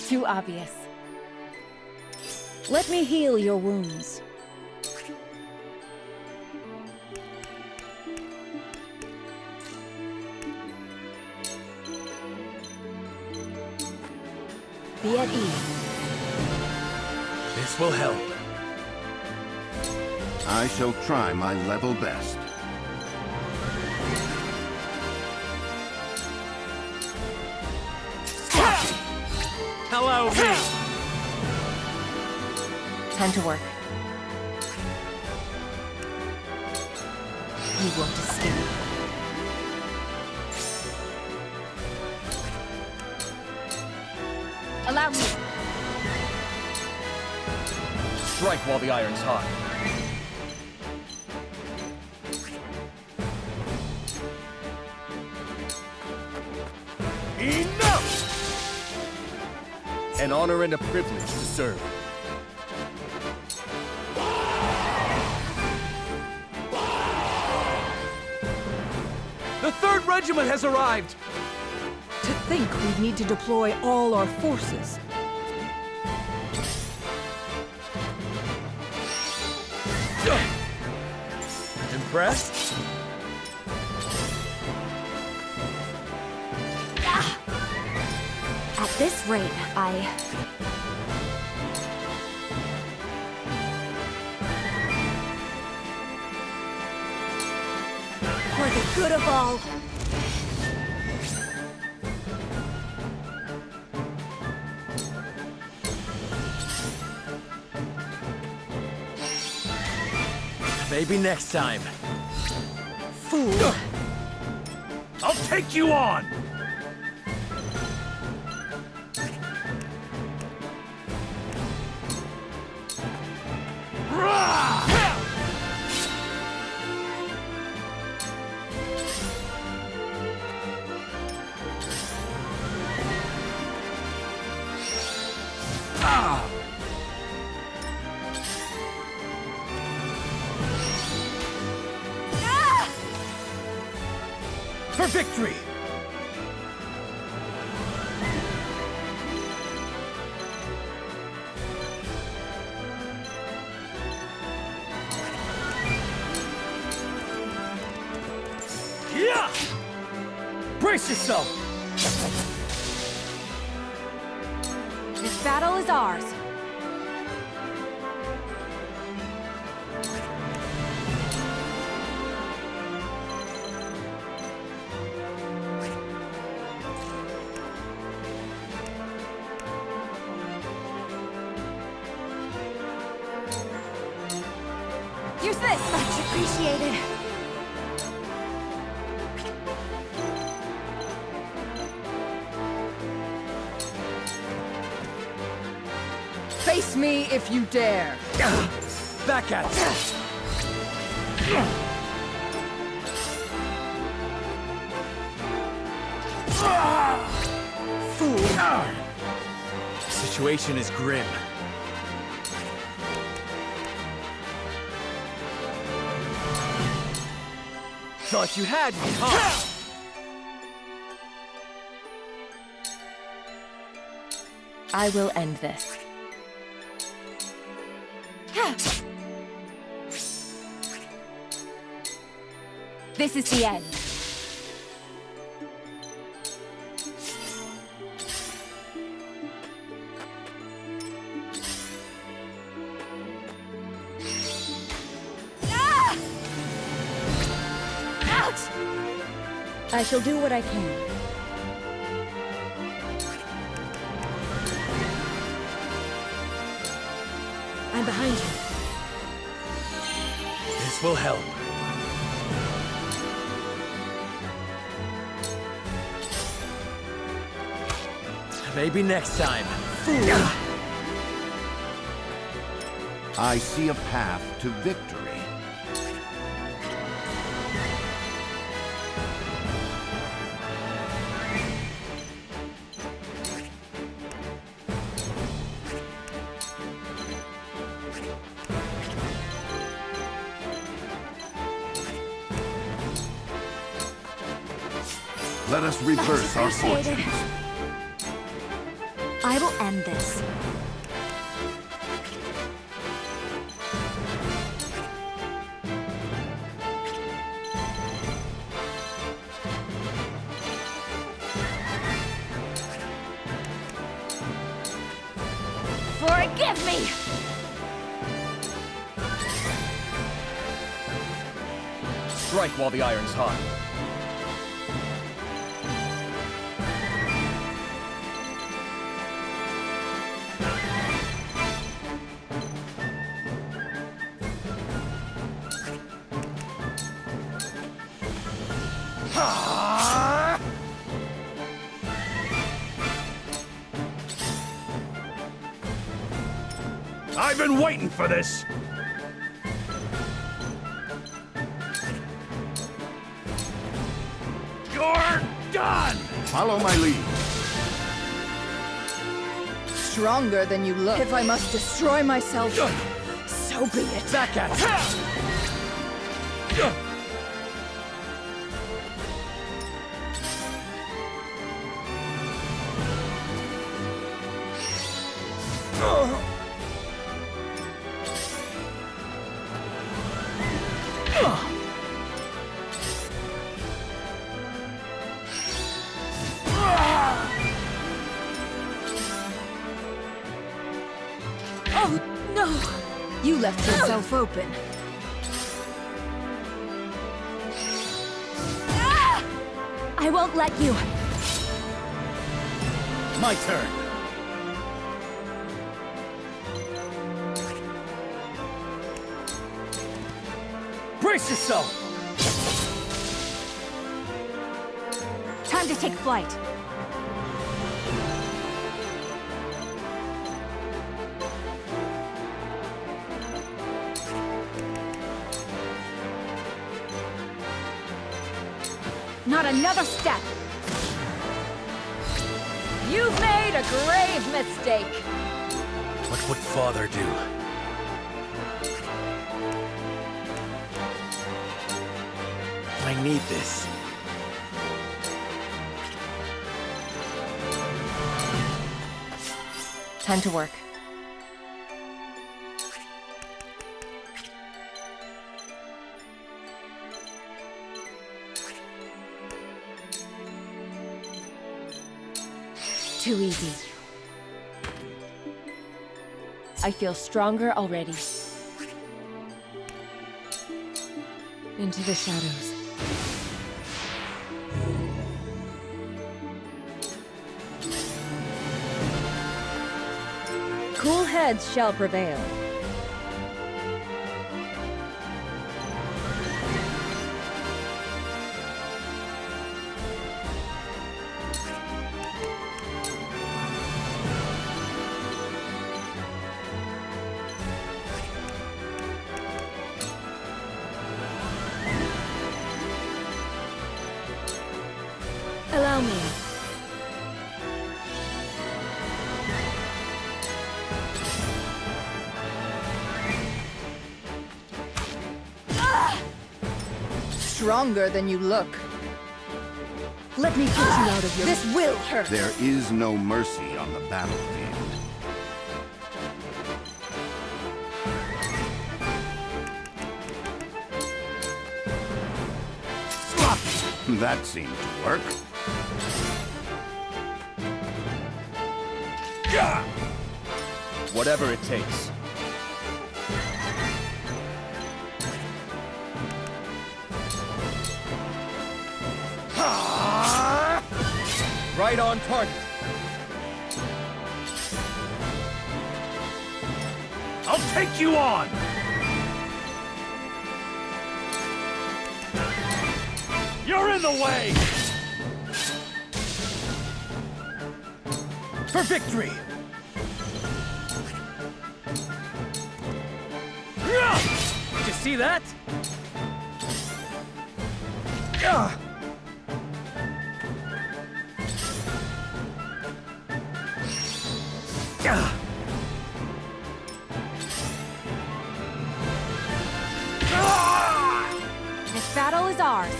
Too obvious. Let me heal your wounds. Be at ease. This will help. I shall try my level best. Hello, me! Time to work. You won't escape. Allow me. Strike while the iron's hot. Enough! An honor and a privilege to serve. The 3rd Regiment has arrived! To think we'd need to deploy all our forces. Impressed? At this rate, for the good of all. Maybe next time. Fool. I'll take you on! For victory! Yeah! Brace yourself! This battle is ours. Here's this! Much appreciated. Face me if you dare! Back at you! Fool! The situation is grim. Thought you had me, huh? I will end this. This is the end. I shall do what I can. I'm behind you. This will help. Maybe next time. Fool! I see a path to victory. Let us reverse our fortunes. I will end this. Forgive me! Strike while the iron's hot. I've been waiting for this! You're done! Follow my lead. Stronger than you look. If I must destroy myself, so be it. Back at you! Oh, no! You left yourself open. I won't let you. My turn. Brace yourself! Time to take flight. Not another step! You've made a grave mistake! What would Father do? I need this. Time to work. Too easy. I feel stronger already. Into the shadows. Cool heads shall prevail. stronger than you look. Let me get you out of your... This will hurt! There is no mercy on the battlefield. That seemed to work. Whatever it takes. Right on target. I'll take you on! You're in the way! For victory! Did you see that? This battle is ours.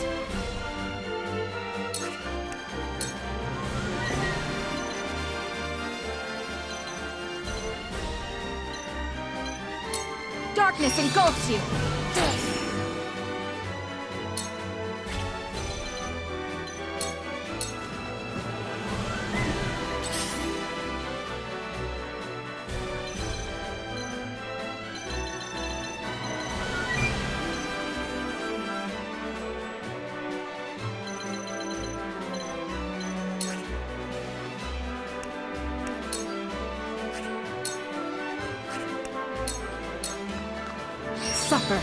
Darkness engulfs you! Suffer.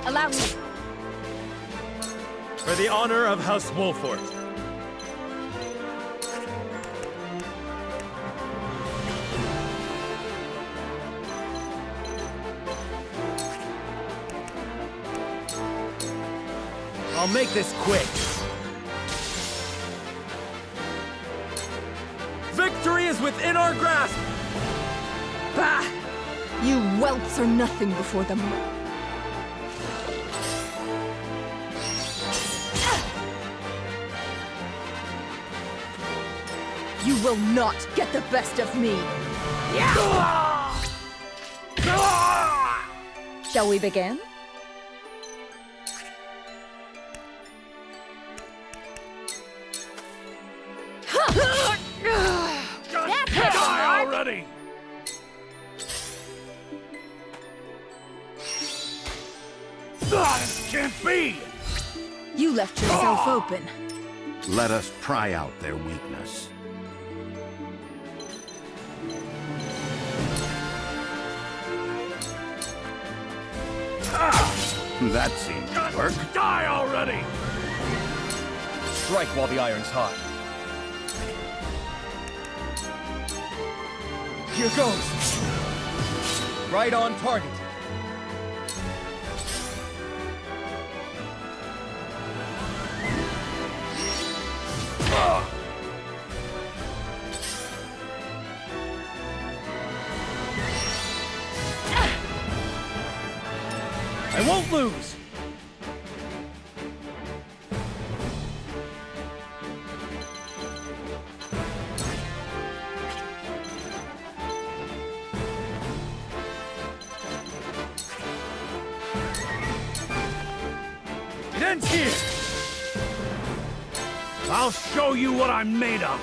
Allow me. For the honor of House Wolfhort. I'll make this quick. Victory is within our grasp! Bah! You whelps are nothing before them. You will not get the best of me! Shall we begin? Die already! This can't be! You left yourself open. Let us pry out their weakness. That seemed to work. Die already! Strike while the iron's hot. Here goes. Right on target. I won't lose. It ends here. I'll show you what I'm made of.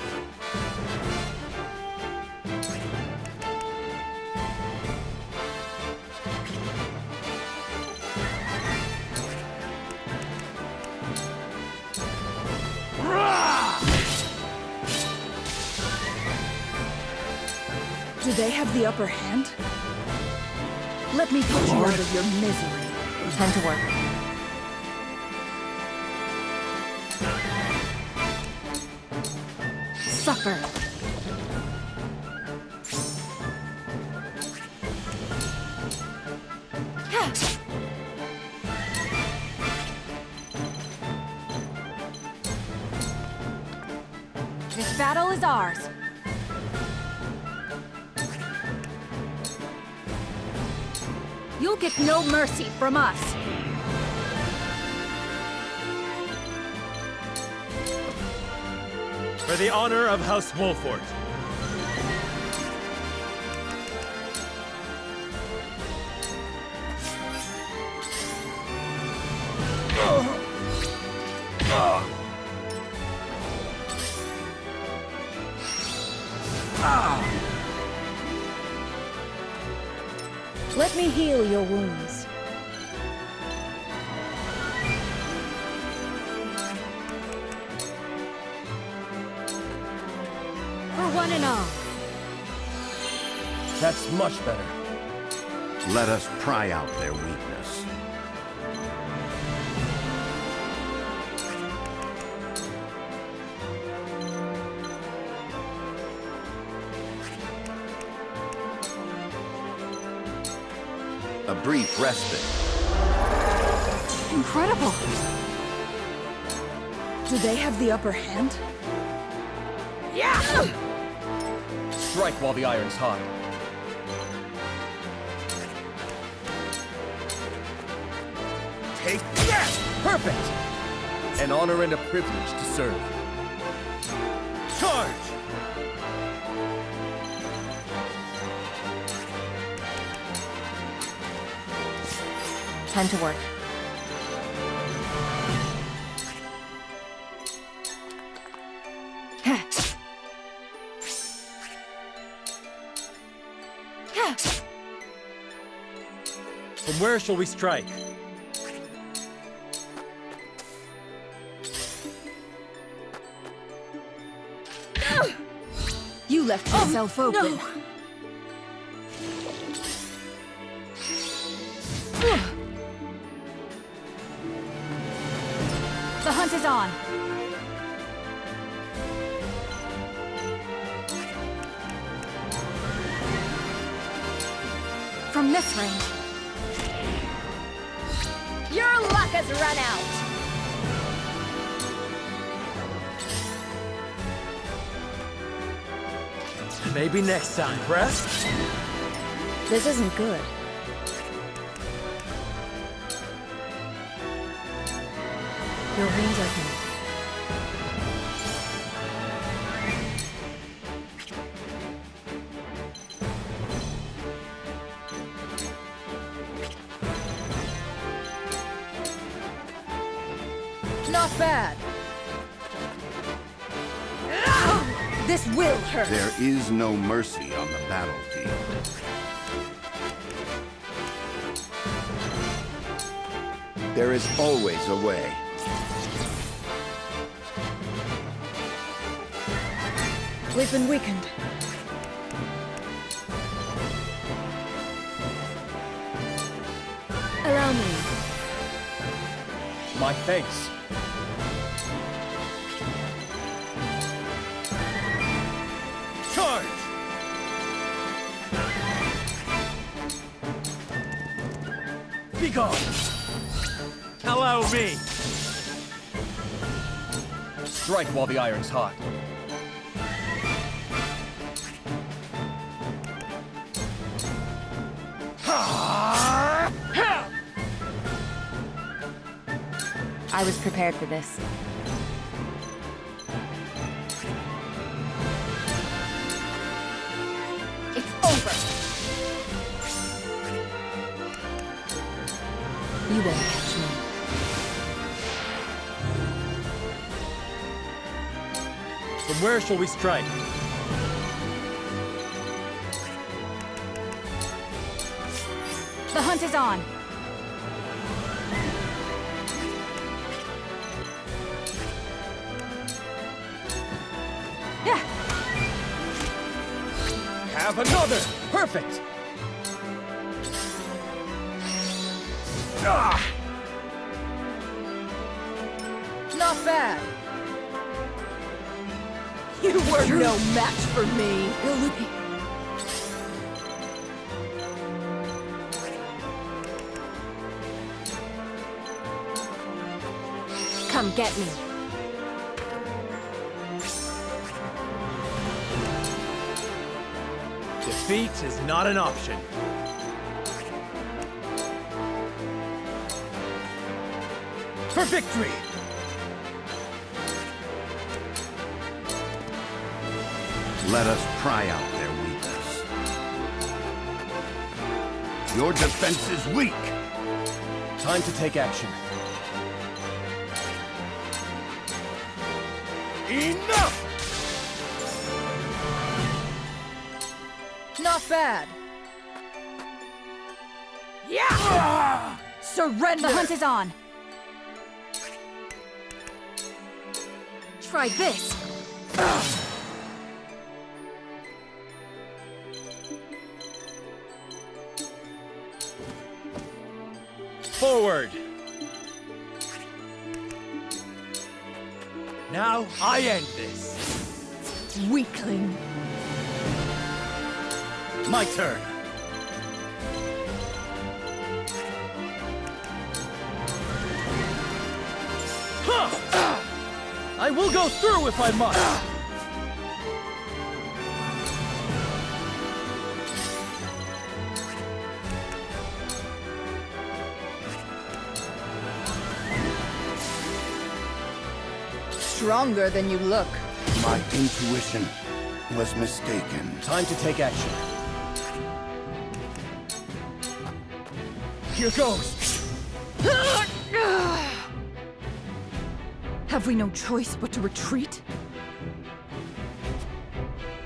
Do they have the upper hand? Let me put you out of your misery. Time to work. Suffer. This battle is ours. You'll get no mercy from us. For the honor of House Wolfhort. Let me heal your wounds. For one and all. That's much better. Let us pry out their weakness. A brief respite. Incredible! Do they have the upper hand? Yeah! Strike while the iron's hot. Take that! Perfect! An honor and a privilege to serve. Charge! Time to work. From where shall we strike? You left yourself open. No. The hunt is on. From this range. Your luck has run out! Maybe next time, Press? This isn't good. Your wounds are healed. Not bad. This will hurt. There is no mercy on the battlefield. There is always a way. We've been weakened. Allow me. My thanks. Charge! Be gone! Allow me! Strike while the iron's hot. I was prepared for this. It's over. You won't catch me. From where shall we strike? The hunt is on. Yeah. Have another! Perfect! Ah! Not bad. You were no match for me. Come get me. Defeat is not an option. for victory! Let us pry out their weakness. Your defense is weak! Time to take action. Enough! Not bad. Yeah! Surrender! The hunt is on. Try this. Forward! Now I end this. Weakling. My turn. Huh! I will go through if I must. Stronger than you look. My intuition was mistaken. Time to take action. Here goes. Have we no choice but to retreat?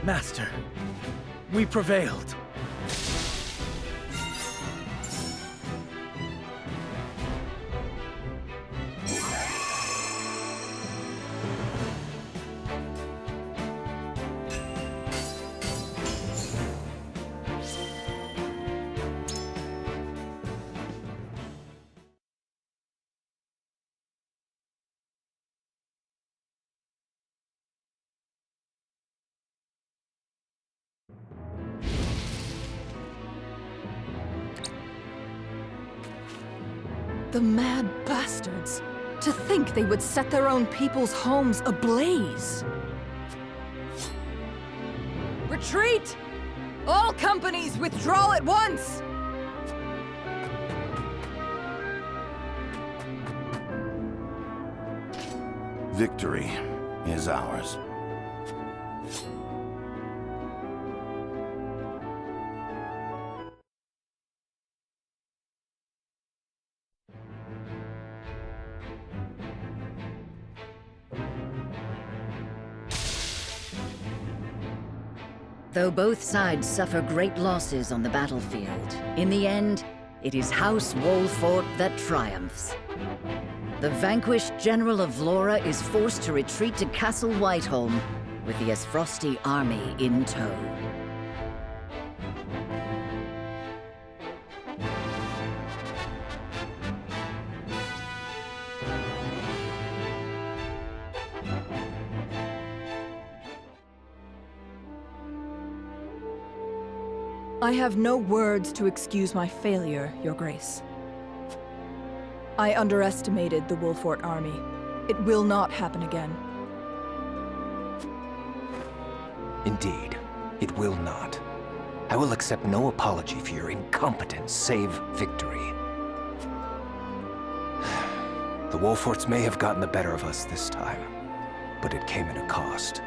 Master, we prevailed. The mad bastards. To think they would set their own people's homes ablaze. Retreat! All companies withdraw at once! Victory is ours. Though both sides suffer great losses on the battlefield, in the end, it is House Wolfhort that triumphs. The vanquished General of Vlora is forced to retreat to Castle Whiteholm, with the Frosty army in tow. I have no words to excuse my failure, Your Grace. I underestimated the Wolfhort army. It will not happen again. Indeed, it will not. I will accept no apology for your incompetence, save victory. The Wolfhorts may have gotten the better of us this time, but it came at a cost.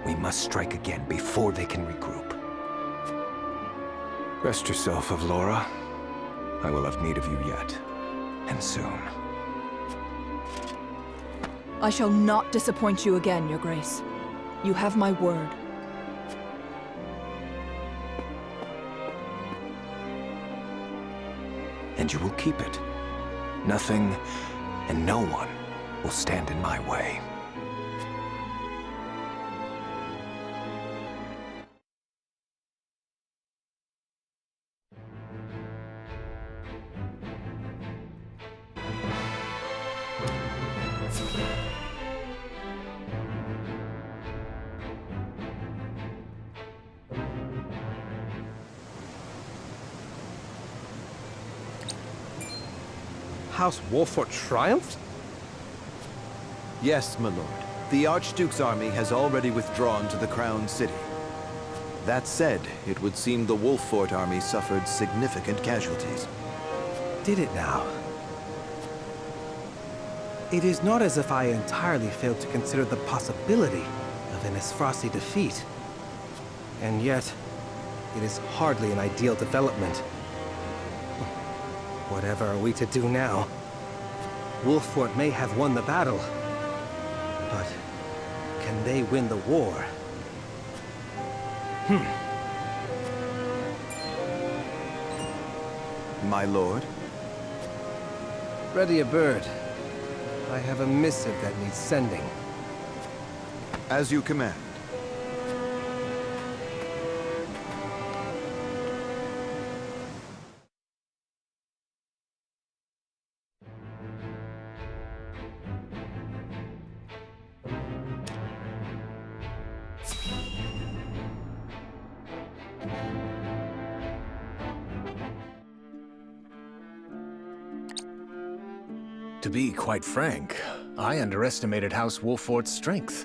We must strike again before they can regroup. Rest yourself, Vlora. I will have need of you yet, and soon. I shall not disappoint you again, Your Grace. You have my word. And you will keep it. Nothing and no one will stand in my way. House Wolfhort triumphed? Yes, my lord. The Archduke's army has already withdrawn to the Crown City. That said, it would seem the Wolfhort army suffered significant casualties. Did it now? It is not as if I entirely failed to consider the possibility of an Esfrasti defeat. And yet, it is hardly an ideal development. Whatever are we to do now? Wolfhort may have won the battle, but can they win the war? My lord? Ready a bird. I have a missive that needs sending. As you command. To be quite frank, I underestimated House Wolfhort's strength.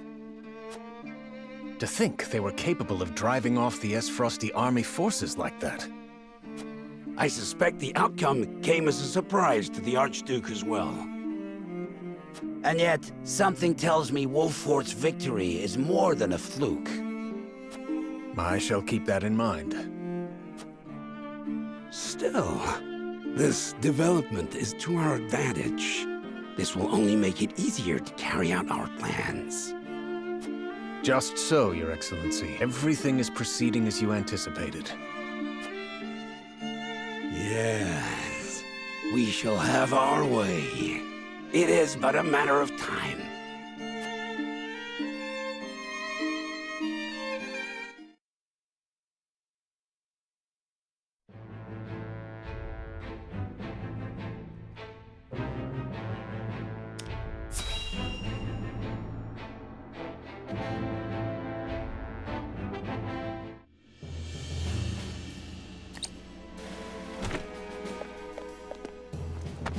To think they were capable of driving off the Esfrasti army forces like that. I suspect the outcome came as a surprise to the Archduke as well. And yet, something tells me Wolfhort's victory is more than a fluke. I shall keep that in mind. Still, this development is to our advantage. This will only make it easier to carry out our plans. Just so, Your Excellency. Everything is proceeding as you anticipated. Yes, we shall have our way. It is but a matter of time.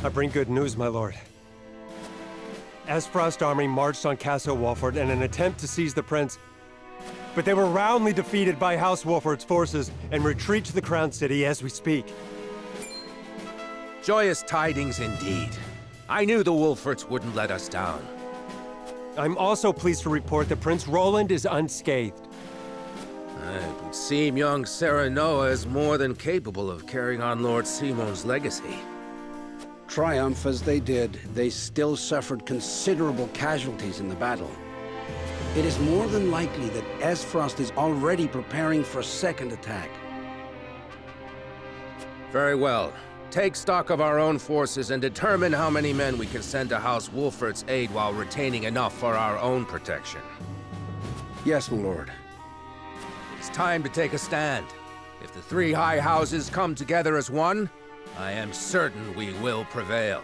I bring good news, my lord. Esfrost army marched on Castle Wolfhort in an attempt to seize the prince, but they were roundly defeated by House Wolfhort's forces and retreat to the Crown City as we speak. Joyous tidings indeed. I knew the Wolfhorts wouldn't let us down. I'm also pleased to report that Prince Roland is unscathed. It would seem young Serenoa is more than capable of carrying on Lord Simon's legacy. Triumph as they did, they still suffered considerable casualties in the battle. It is more than likely that Esfrost is already preparing for a second attack. Very well. Take stock of our own forces and determine how many men we can send to House Wolfhort's aid while retaining enough for our own protection. Yes, my lord. It's time to take a stand. If the three high houses come together as one, I am certain we will prevail.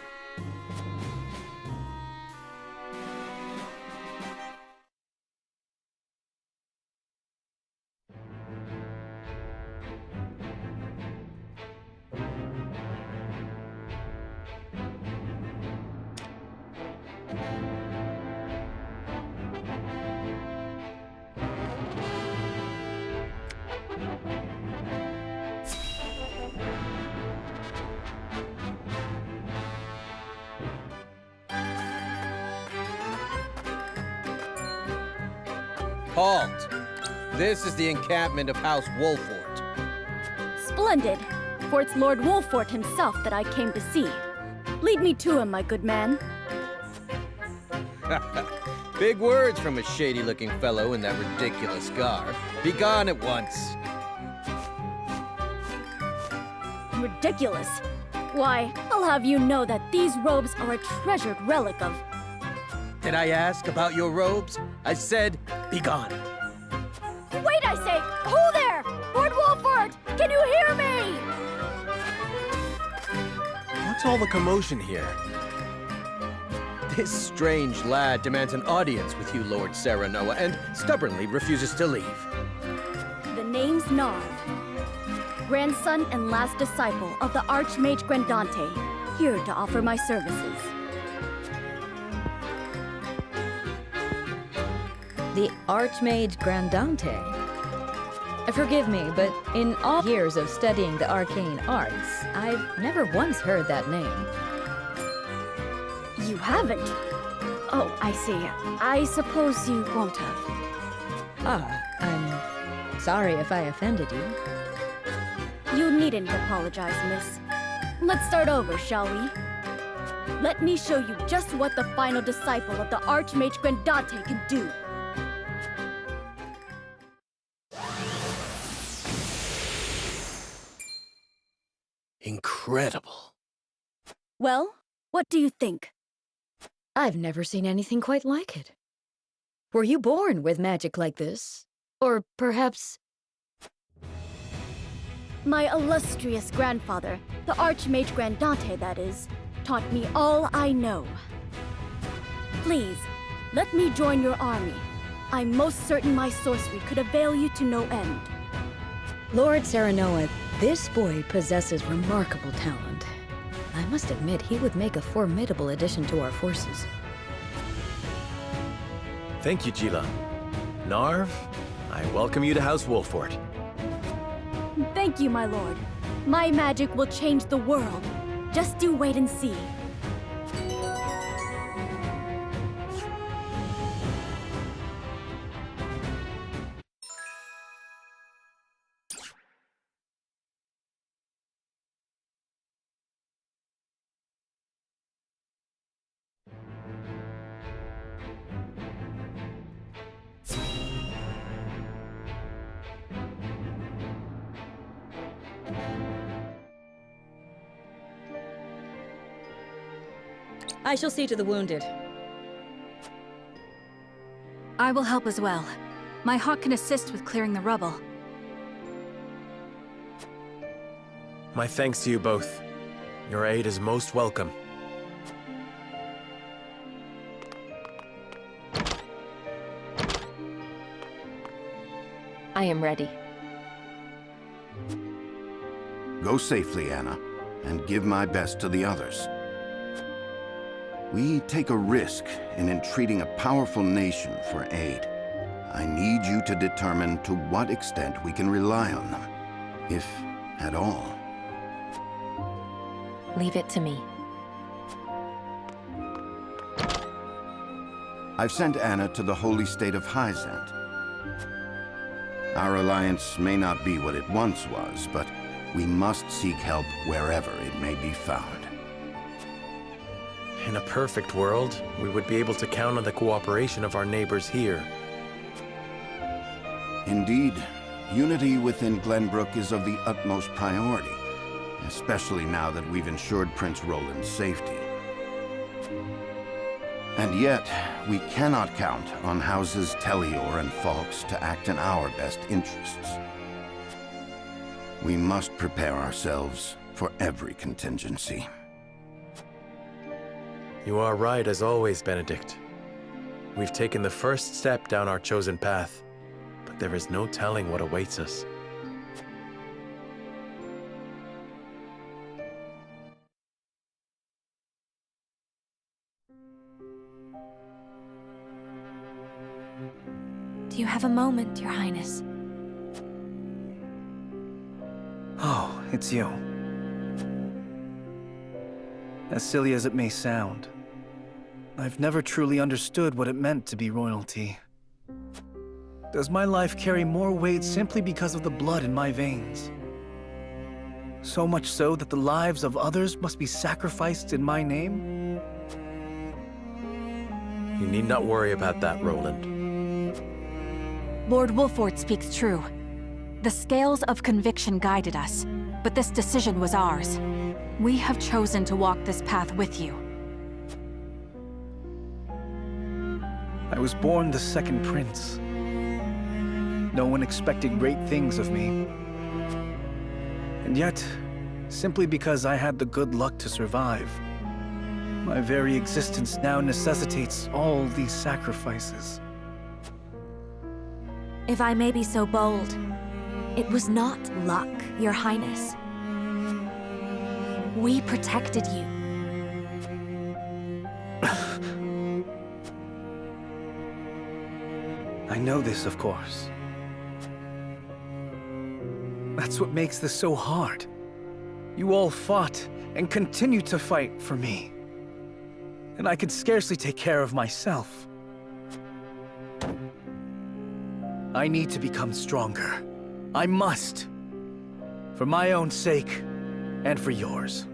Halt! This is the encampment of House Wolfhort. Splendid! For it's Lord Wolfhort himself that I came to see. Lead me to him, my good man. Big words from a shady-looking fellow in that ridiculous garb. Be gone at once. Ridiculous? Why, I'll have you know that these robes are a treasured relic of... Did I ask about your robes? I said, be gone. Wait, I say! Hold there! Lord Wolfhort! Can you hear me? What's all the commotion here? This strange lad demands an audience with you, Lord Serenoa, and stubbornly refuses to leave. The name's Narv. Grandson and last disciple of the Archmage Grandante, here to offer my services. The Archmage Grandante? Forgive me, but in all years of studying the arcane arts, I've never once heard that name. You haven't? Oh, I see. I suppose you won't have. I'm sorry if I offended you. You needn't apologize, miss. Let's start over, shall we? Let me show you just what the final disciple of the Archmage Grandante can do. Incredible. Well, what do you think? I've never seen anything quite like it. Were you born with magic like this? Or perhaps... My illustrious grandfather, the Archmage Grandante, that is, taught me all I know. Please, let me join your army. I'm most certain my sorcery could avail you to no end. Lord Serenoa, this boy possesses remarkable talent. I must admit, he would make a formidable addition to our forces. Thank you, Jila. Narv, I welcome you to House Wolfhort. Thank you, my lord. My magic will change the world. Just do wait and see. I shall see to the wounded. I will help as well. My hawk can assist with clearing the rubble. My thanks to you both. Your aid is most welcome. I am ready. Go safely, Anna, and give my best to the others. We take a risk in entreating a powerful nation for aid. I need you to determine to what extent we can rely on them, if at all. Leave it to me. I've sent Anna to the holy state of Hyzant. Our alliance may not be what it once was, but we must seek help wherever it may be found. In a perfect world, we would be able to count on the cooperation of our neighbors here. Indeed, unity within Glenbrook is of the utmost priority, especially now that we've ensured Prince Roland's safety. And yet, we cannot count on houses Tellior and Falks to act in our best interests. We must prepare ourselves for every contingency. You are right as always, Benedict. We've taken the first step down our chosen path, but there is no telling what awaits us. Do you have a moment, Your Highness? Oh, it's you. As silly as it may sound, I've never truly understood what it meant to be royalty. Does my life carry more weight simply because of the blood in my veins? So much so that the lives of others must be sacrificed in my name? You need not worry about that, Roland. Lord Wolfhort speaks true. The scales of conviction guided us, but this decision was ours. We have chosen to walk this path with you. I was born the second prince. No one expected great things of me. And yet, simply because I had the good luck to survive, my very existence now necessitates all these sacrifices. If I may be so bold, it was not luck, Your Highness. We protected you. I know this, of course. That's what makes this so hard. You all fought and continue to fight for me. and I could scarcely take care of myself. I need to become stronger. I must. For my own sake, and for yours.